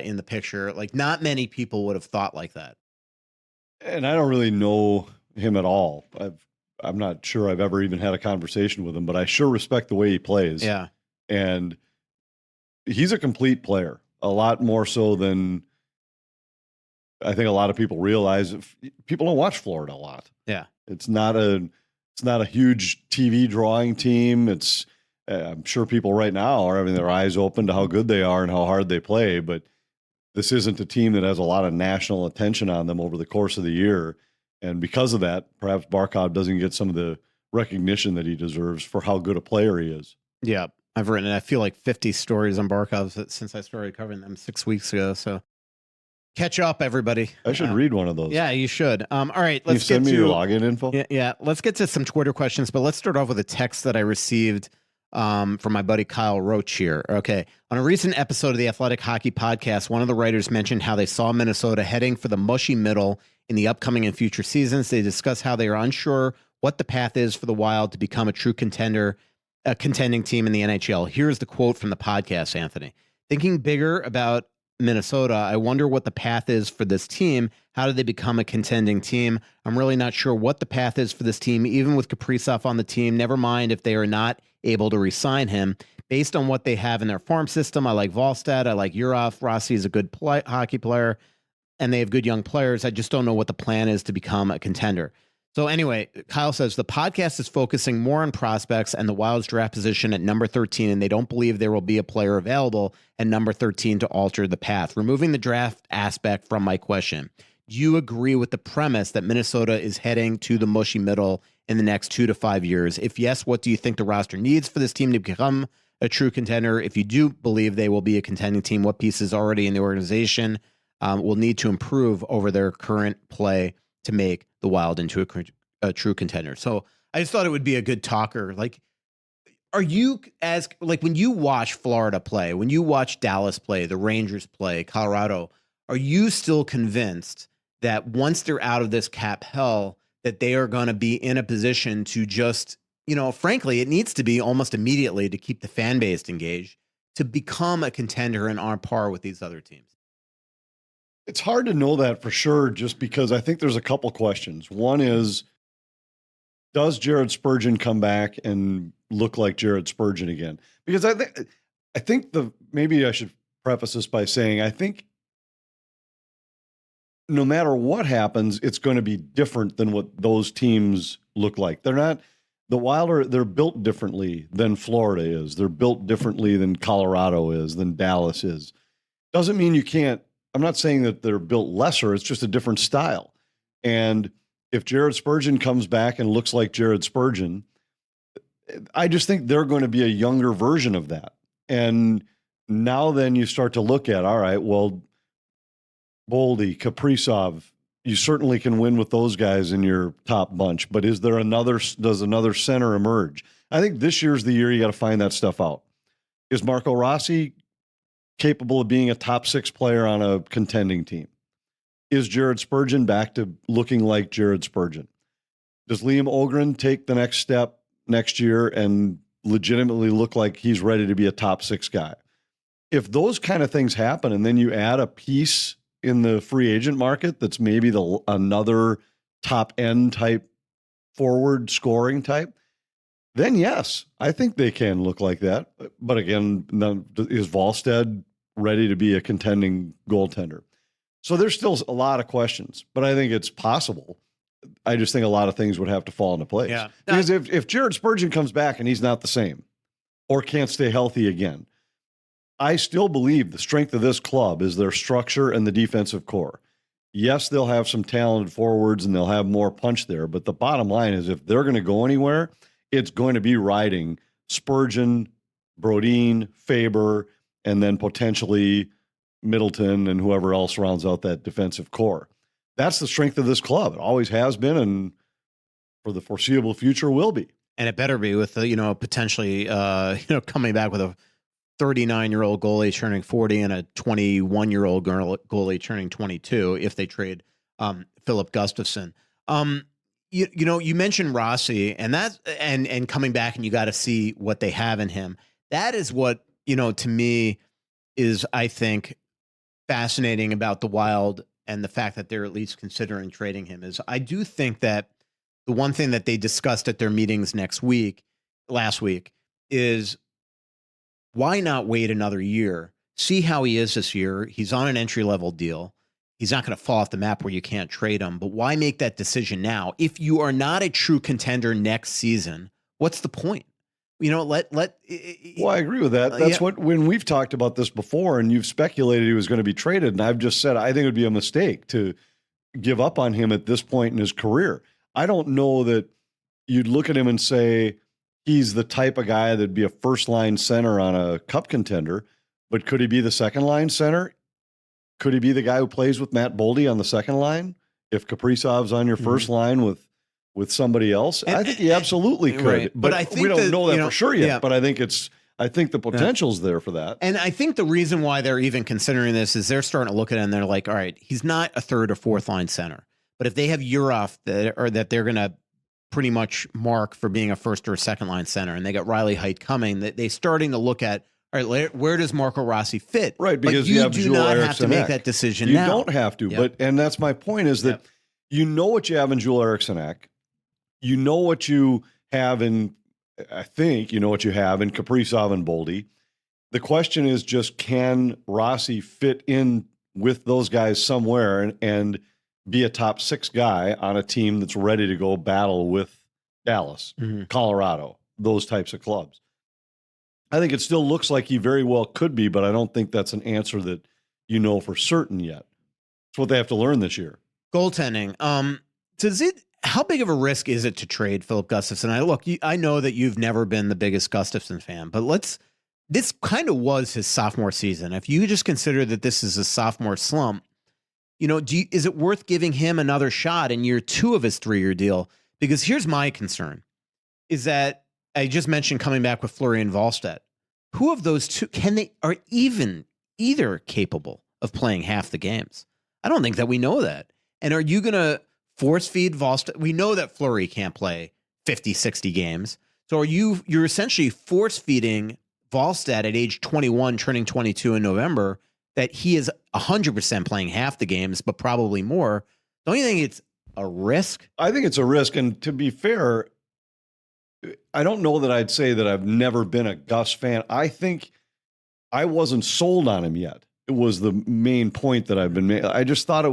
in the picture. Like, not many people would have thought like that. And I don't really know him at all. I'm not sure I've ever even had a conversation with him, but I sure respect the way he plays. Yeah. And he's a complete player, a lot more so than I think a lot of people realize. People don't watch Florida a lot. Yeah. It's not a huge TV drawing team. It's I'm sure people right now are having their eyes open to how good they are and how hard they play, but this isn't a team that has a lot of national attention on them over the course of the year. And because of that, perhaps Barkov doesn't get some of the recognition that he deserves for how good a player he is. Yeah. I've written, I feel like 50 stories on Barkov since I started covering them 6 weeks ago. So catch up, everybody. I should read one of those. Yeah, you should. All right. Can you send me your login info? Yeah. Let's get to some Twitter questions, but let's start off with a text that I received from my buddy Kyle Roach here. Okay. On a recent episode of the Athletic Hockey Podcast, one of the writers mentioned how they saw Minnesota heading for the mushy middle in the upcoming and future seasons. They discuss how they are unsure what the path is for the Wild to become a true contender, a contending team in the NHL. Here's the quote from the podcast, Anthony. Thinking bigger about Minnesota, I wonder what the path is for this team. How do they become a contending team? I'm really not sure what the path is for this team, even with Kaprizov on the team. Never mind if they are not able to re-sign him. Based on what they have in their farm system, I like Volstad. I like Urov. Rossi is a good hockey player, and they have good young players. I just don't know what the plan is to become a contender. So anyway, Kyle says the podcast is focusing more on prospects and the Wild's draft position at number 13, and they don't believe there will be a player available at number 13 to alter the path. Removing the draft aspect from my question, do you agree with the premise that Minnesota is heading to the mushy middle in the next 2 to 5 years? If yes, what do you think the roster needs for this team to become a true contender? If you do believe they will be a contending team, what pieces already in the organization will need to improve over their current play to make the Wild into a true contender? So I just thought it would be a good talker. Like, are you when you watch Florida play, when you watch Dallas play, the Rangers play, Colorado, are you still convinced that once they're out of this cap hell, that they are going to be in a position to just, frankly, it needs to be almost immediately to keep the fan base engaged, to become a contender and on par with these other teams? It's hard to know that for sure, just because I think there's a couple questions. One is, does Jared Spurgeon come back and look like Jared Spurgeon again? Because I think maybe I should preface this by saying, I think no matter what happens, it's going to be different than what those teams look like. The Wild they're built differently than Florida is. They're built differently than Colorado is, than Dallas is. Doesn't mean you can't. I'm not saying that they're built lesser. It's just a different style. And if Jared Spurgeon comes back and looks like Jared Spurgeon, I just think they're going to be a younger version of that. And now then you start to look at, all right, well, Boldy, Kaprizov, you certainly can win with those guys in your top bunch, but does another center emerge? I think this year's the year you got to find that stuff out. Is Marco Rossi capable of being a top 6 player on a contending team? Is Jared Spurgeon back to looking like Jared Spurgeon? Does Liam Ogren take the next step next year and legitimately look like he's ready to be a top 6 guy? If those kind of things happen, and then you add a piece in the free agent market that's maybe another top end type forward scoring type, then yes, I think they can look like that. But again, is Volstad ready to be a contending goaltender? So there's still a lot of questions, but I think it's possible. I just think a lot of things would have to fall into place. Yeah. Because if Jared Spurgeon comes back and he's not the same or can't stay healthy again, I still believe the strength of this club is their structure and the defensive core. Yes, they'll have some talented forwards and they'll have more punch there, but the bottom line is if they're going to go anywhere, it's going to be riding Spurgeon, Brodin, Faber, and then potentially Middleton and whoever else rounds out that defensive core. That's the strength of this club. It always has been, and for the foreseeable future will be. And it better be with potentially coming back with a 39-year-old goalie turning 40 and a 21-year-old goalie turning 22 if they trade Philip Gustafsson. you know, you mentioned Rossi and and coming back, and you got to see what they have in him. That is what, you know, to me is, I think, fascinating about the Wild, and the fact that they're at least considering trading him is, I do think that the one thing that they discussed at their meetings last week, is why not wait another year, see how he is this year. He's on an entry level deal. He's not going to fall off the map where you can't trade him. But why make that decision now? If you are not a true contender next season, what's the point? You know, Well, I agree with that. That's when we've talked about this before, and you've speculated he was going to be traded, and I've just said I think it would be a mistake to give up on him at this point in his career. I don't know that you'd look at him and say he's the type of guy that'd be a first-line center on a cup contender, but could he be the second-line center? Could he be the guy who plays with Matt Boldy on the second line if Kaprizov's on your first line with somebody else? I think he absolutely could. Right. But I think we don't know that for sure yet. Yeah. But I think the potential's there for that. And I think the reason why they're even considering this is they're starting to look at it and they're like, all right, he's not a third or fourth line center. But if they have Urov that they're going to pretty much mark for being a first or second line center, and they got Riley Heidt coming, they're starting to look at, all right, where does Marco Rossi fit? Right, because but you have do Joel not Eriksson have to make Ek. that decision You now. don't have to, and that's my point is that you know what you have in Joel Eriksson Ek. You know what you have in, I think you know what you have in Kaprizov and Boldy. The question is just, can Rossi fit in with those guys somewhere and be a top 6 guy on a team that's ready to go battle with Dallas, Colorado, those types of clubs? I think it still looks like he very well could be, but I don't think that's an answer that you know for certain yet. It's what they have to learn this year. Goaltending. How big of a risk is it to trade Philip Gustafsson? I know that you've never been the biggest Gustafsson fan, but this kind of was his sophomore season. If you just consider that this is a sophomore slump, you know, is it worth giving him another shot in year 2 of his 3-year deal? Because here's my concern, is that I just mentioned coming back with Fleury and Wallstedt. Who of those two are either capable of playing half the games? I don't think that we know that. And are you going to force feed Wallstedt? We know that Fleury can't play 50, 60 games. So you're essentially force feeding Wallstedt at age 21, turning 22 in November, that he is 100% playing half the games, but probably more. Don't you think it's a risk? I think it's a risk. And to be fair, I don't know that I'd say that I've never been a Gus fan. I think I wasn't sold on him yet. It was the main point that I've been making. I just thought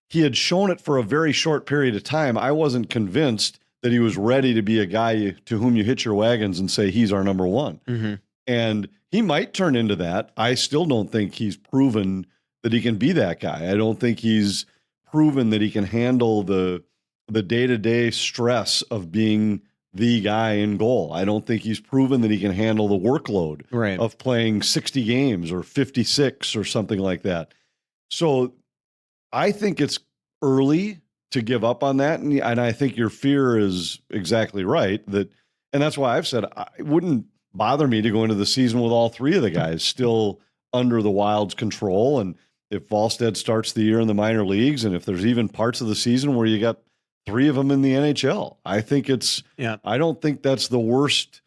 he had shown it for a very short period of time. I wasn't convinced that he was ready to be a guy to whom you hitch your wagons and say, he's our number one. Mm-hmm. And he might turn into that. I still don't think he's proven that he can be that guy. I don't think he's proven that he can handle the day-to-day stress of being the guy in goal. I don't think he's proven that he can handle the workload of playing 60 games or 56 or something like that. So I think it's early to give up on that. And I think your fear is exactly right. And that's why I've said it wouldn't bother me to go into the season with all 3 of the guys still under the Wild's control. And if Wallstedt starts the year in the minor leagues, and if there's even parts of the season where you got 3 of them in the NHL, I think I don't think that's the worst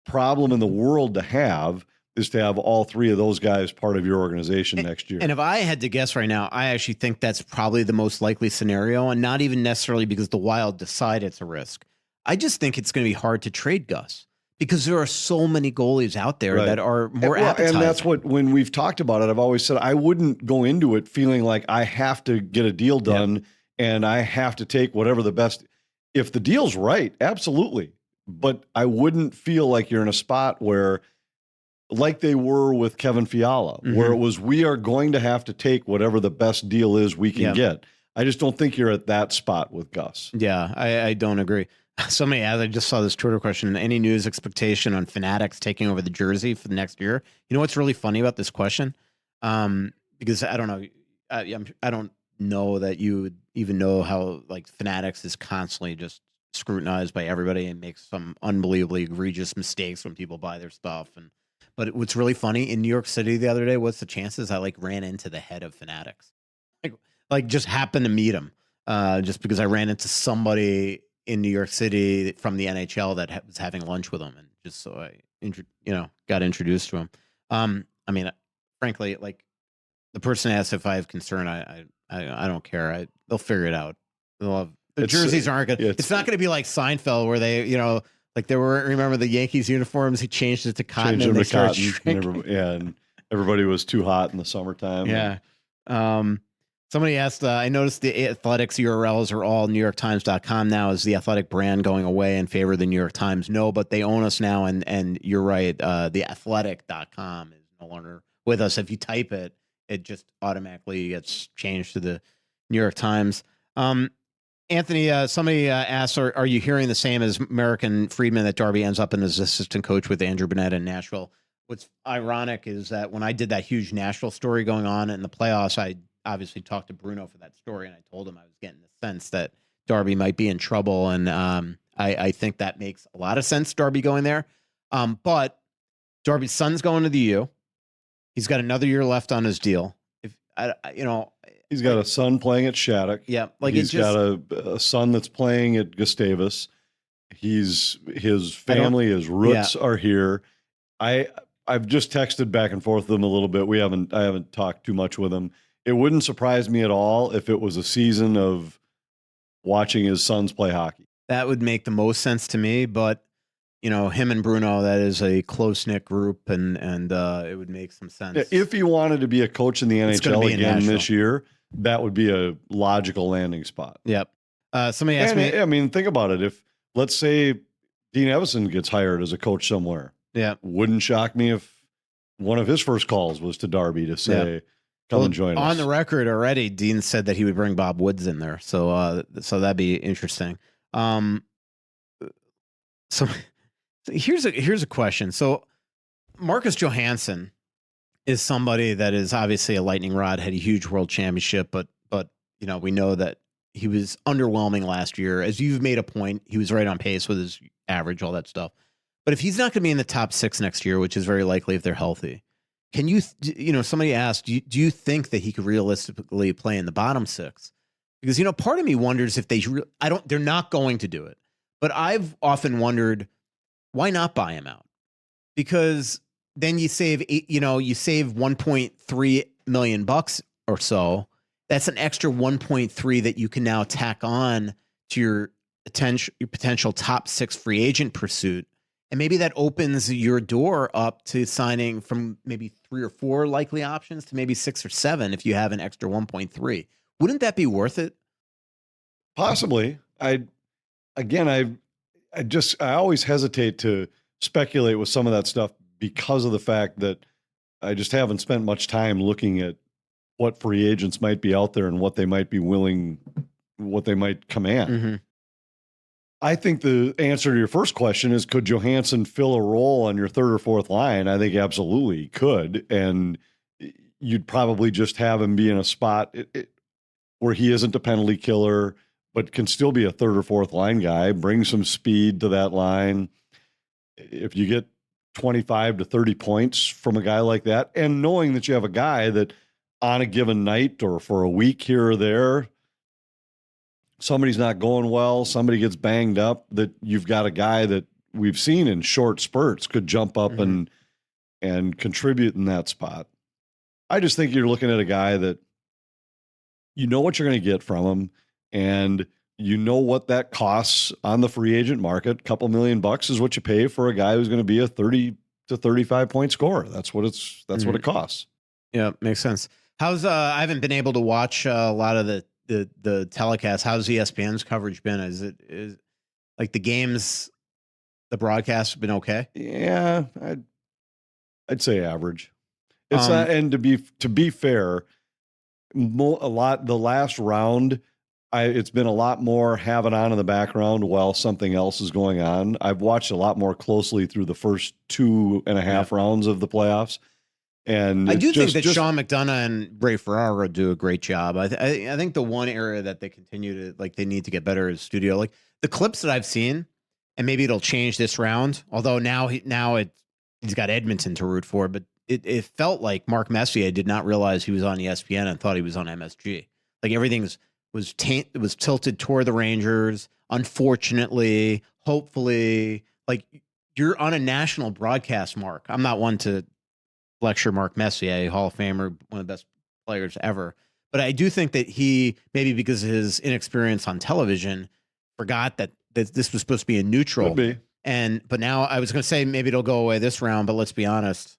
problem in the world to have, is to have all 3 of those guys part of your organization next year. And if I had to guess right now, I actually think that's probably the most likely scenario, and not even necessarily because the Wild decide it's a risk. I just think it's going to be hard to trade Gus, because there are so many goalies out there that are more appetizing. And that's when we've talked about it, I've always said I wouldn't go into it feeling like I have to get a deal done and I have to take whatever the best. If the deal's right, absolutely. But I wouldn't feel like you're in a spot where, like they were with Kevin Fiala, where it was, we are going to have to take whatever the best deal is we can get. I just don't think you're at that spot with Gus. Yeah, I don't agree. Somebody asked, I just saw this Twitter question, any news expectation on Fanatics taking over the jersey for the next year? You know what's really funny about this question? Because I don't know, I don't know that you would even know how, like, Fanatics is constantly just scrutinized by everybody and makes some unbelievably egregious mistakes when people buy their stuff. But what's really funny, in New York City the other day, what's the chances I ran into the head of Fanatics? Like just happened to meet him. just because I ran into somebody in New York City from the NHL that was having lunch with him, and just so I, got introduced to him. I mean, frankly, like the person asked if I have concern, I don't care. They'll figure it out. The jerseys aren't good. It's not going to be like Seinfeld where they, like they were. Remember the Yankees uniforms? He changed it to cotton, and they started shrinking. And everybody was too hot in the summertime. Yeah. Somebody asked, I noticed the Athletics URLs are all NewYorkTimes.com now. Is the Athletic brand going away in favor of the New York Times? No, but they own us now, and you're right. The Athletic.com is no longer with us. If you type it, it just automatically gets changed to the New York Times. Anthony, somebody asked, are you hearing the same as American Friedman that Darby ends up in as assistant coach with Andrew Burnett in Nashville? What's ironic is that when I did that huge Nashville story going on in the playoffs, I obviously talked to Bruno for that story, and I told him I was getting the sense that Darby might be in trouble, and I think that makes a lot of sense, Darby going there. But Darby's son's going to the U. He's got another year left on his deal. He's got a son playing at Shattuck. Yeah, like he's got a son that's playing at Gustavus. His family, his roots are here. I've just texted back and forth with him a little bit. I haven't talked too much with him. It wouldn't surprise me at all if it was a season of watching his sons play hockey. That would make the most sense to me, but him and Bruno, that is a close-knit group, and it would make some sense. If he wanted to be a coach in the NHL again this year, that would be a logical landing spot. Yep. Somebody asked me. I mean, think about it. If, let's say, Dean Evison gets hired as a coach somewhere, wouldn't shock me if one of his first calls was to Darby to say, come and join us. On the record already, Dean said that he would bring Bob Woods in there. So that'd be interesting. So here's a question. So Marcus Johansson is somebody that is obviously a lightning rod, had a huge world championship, but we know that he was underwhelming last year. As you've made a point, he was right on pace with his average, all that stuff. But if he's not going to be in the top 6 next year, which is very likely if they're healthy, can you, somebody asked, do you think that he could realistically play in the bottom 6? Because, part of me wonders if they're not going to do it. But I've often wondered, why not buy him out? Because then you save, you save $1.3 million or so. That's an extra 1.3 that you can now tack on to your potential top 6 free agent pursuit. And maybe that opens your door up to signing from maybe 3 or 4 likely options to maybe 6 or 7 if you have an extra 1.3. Wouldn't that be worth it? Possibly. I always hesitate to speculate with some of that stuff because of the fact that I just haven't spent much time looking at what free agents might be out there and what they might be willing, what they might command. Mm-hmm. I think the answer to your first question is, could Johansson fill a role on your 3rd or 4th line? I think absolutely he could. And you'd probably just have him be in a spot where he isn't a penalty killer, but can still be a 3rd or 4th line guy, bring some speed to that line. If you get 25 to 30 points from a guy like that, and knowing that you have a guy that on a given night or for a week here or there, somebody's not going well, somebody gets banged up, that you've got a guy that we've seen in short spurts could jump up and contribute in that spot. I just think you're looking at a guy that you know what you're going to get from him, and you know what that costs on the free agent market. A couple $1 million is what you pay for a guy who's going to be a 30 to 35 point scorer. That's what what it costs. Yeah, makes sense. How's I haven't been able to watch a lot of the telecast. How's ESPN's coverage been? Is like the games, the broadcast been okay? Yeah, I'd say average. It's not, and to be fair, the last round, it's been a lot more have it on in the background while something else is going on. I've watched a lot more closely through the first 2.5 rounds of the playoffs. And I do think that Sean McDonough and Ray Ferraro do a great job. I think the one area that they continue to, they need to get better is studio. Like the clips that I've seen, and maybe it'll change this round. Although now he's got Edmonton to root for, but it felt like Mark Messier did not realize he was on ESPN and thought he was on MSG. Like everything's was tilted toward the Rangers. Unfortunately, hopefully, like, you're on a national broadcast, Mark. I'm not one to lecture Mark Messier, Hall of Famer, one of the best players ever. But I do think that he, maybe because of his inexperience on television, forgot that this was supposed to be a neutral. Could be. But now I was going to say maybe it'll go away this round, but let's be honest.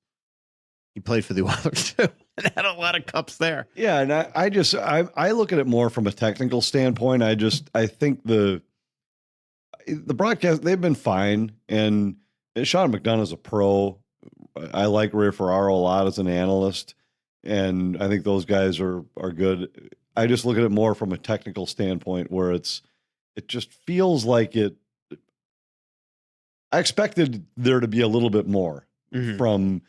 He played for the Oilers too and had a lot of cups there. Yeah, and I look at it more from a technical standpoint. I think the broadcast, they've been fine, and Sean McDonough's a pro. I like Ray Ferraro a lot as an analyst, and I think those guys are good. I just look at it more from a technical standpoint, where it just feels like it. I expected there to be a little bit more from.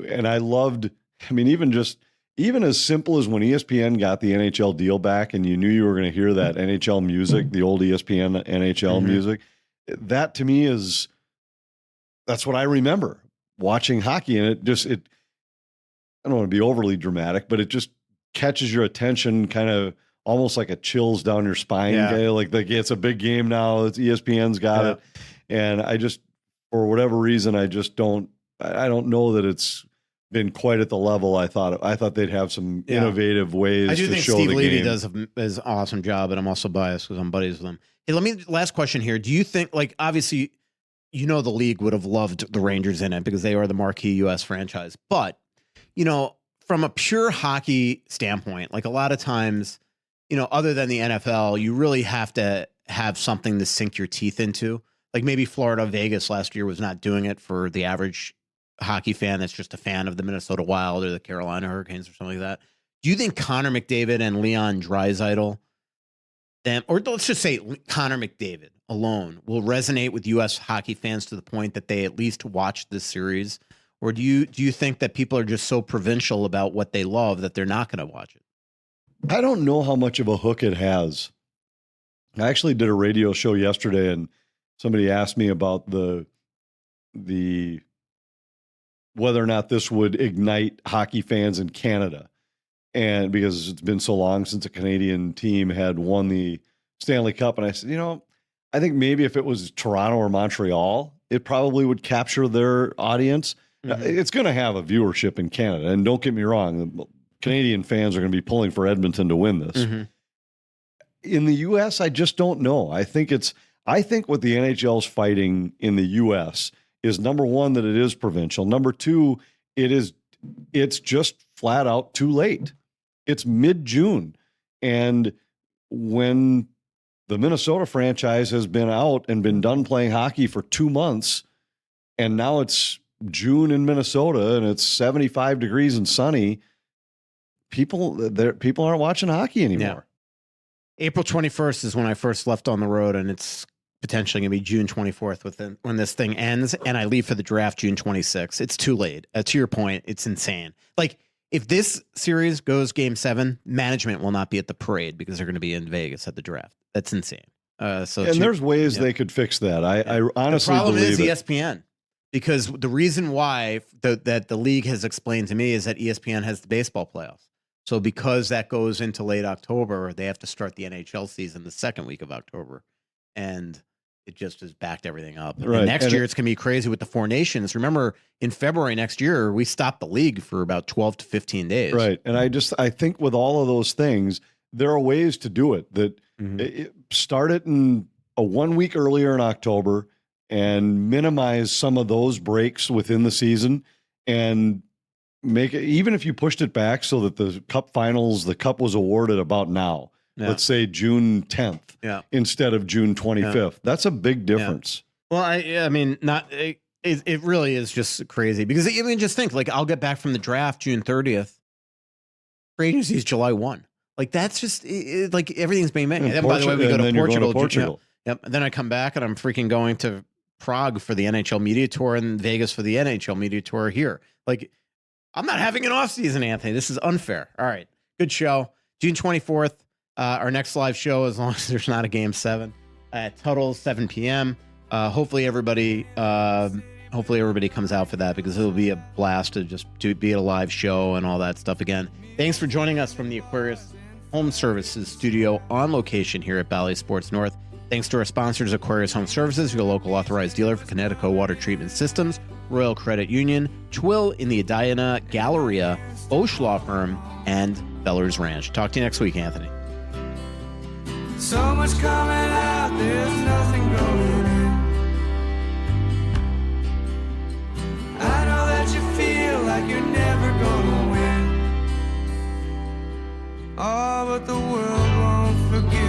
And I loved, I mean, even as simple as when ESPN got the NHL deal back and you knew you were going to hear that NHL music, the old ESPN NHL music, that to me that's what I remember watching hockey. And I don't want to be overly dramatic, but it just catches your attention, kind of almost like a chills down your spine. Yeah. Okay? Like it's a big game now. ESPN's got it. And I just, for whatever reason, I don't know that it's been quite at the level I thought. I thought they'd have some innovative ways to show the game. I do think Steve Levy does an awesome job, and I'm also biased because I'm buddies with him. Hey, last question here. Do you think, like, obviously, the league would have loved the Rangers in it because they are the marquee U.S. franchise. But, from a pure hockey standpoint, like a lot of times, other than the NFL, you really have to have something to sink your teeth into. Like maybe Florida Vegas last year was not doing it for the average hockey fan that's just a fan of the Minnesota Wild or the Carolina Hurricanes or something like that. Do you think Connor McDavid and Leon Draisaitl, or let's just say Connor McDavid alone, will resonate with U.S. hockey fans to the point that they at least watch this series? Or do you think that people are just so provincial about what they love that they're not going to watch it? I don't know how much of a hook it has. I actually did a radio show yesterday, and somebody asked me about the whether or not this would ignite hockey fans in Canada. And because it's been so long since a Canadian team had won the Stanley Cup. And I said, I think maybe if it was Toronto or Montreal, it probably would capture their audience. It's going to have a viewership in Canada. And don't get me wrong, the Canadian fans are going to be pulling for Edmonton to win this. In the U.S., I just don't know. I think what the NHL is fighting in the U.S. is, number one, that it is provincial. Number two, it's just flat out too late. It's mid-June. And when the Minnesota franchise has been out and been done playing hockey for 2 months, and now it's June in Minnesota and it's 75 degrees and sunny, people aren't watching hockey anymore. Yeah. April 21st is when I first left on the road, and it's potentially going to be June 24th when this thing ends, and I leave for the draft June 26th. It's too late. To your point, it's insane. Like, if this series goes Game 7, management will not be at the parade because they're going to be in Vegas at the draft. That's insane. There's ways they could fix that. I honestly the problem believe is ESPN, because the reason why that the league has explained to me is that ESPN has the baseball playoffs. So because that goes into late October, they have to start the NHL season the second week of October. And it just has backed everything up. Right. And next year, it's going to be crazy with the Four Nations. Remember, in February next year, we stopped the league for about 12 to 15 days. Right. And I think with all of those things, there are ways to do it. That start it in a 1 week earlier in October and minimize some of those breaks within the season, and make it, even if you pushed it back so that the cup was awarded about now. Yeah. Let's say June 10th instead of June 25th. Yeah. That's a big difference. Yeah. Well, I mean, it really is just crazy because just think, like, I'll get back from the draft June 30th. Free agency is July 1. Like, that's just like everything's being made. And then, by the way, we go to Portugal. Yep. And then I come back and I'm freaking going to Prague for the NHL media tour and Vegas for the NHL media tour here. Like, I'm not having an off season, Anthony. This is unfair. All right. Good show. June 24th. Our next live show, as long as there's not a Game 7, at Tuttle, 7 p.m. Hopefully everybody comes out for that, because it'll be a blast to be at a live show and all that stuff again. Thanks for joining us from the Aquarius Home Services studio on location here at Bally Sports North. Thanks to our sponsors, Aquarius Home Services, your local authorized dealer for Connecticut Water Treatment Systems, Royal Credit Union, Twill in the Edina Galleria, Bosch Law Firm, and Feller's Ranch. Talk to you next week, Anthony. So much coming out, there's nothing going in. I know that you feel like you're never gonna win. Oh, but the world won't forgive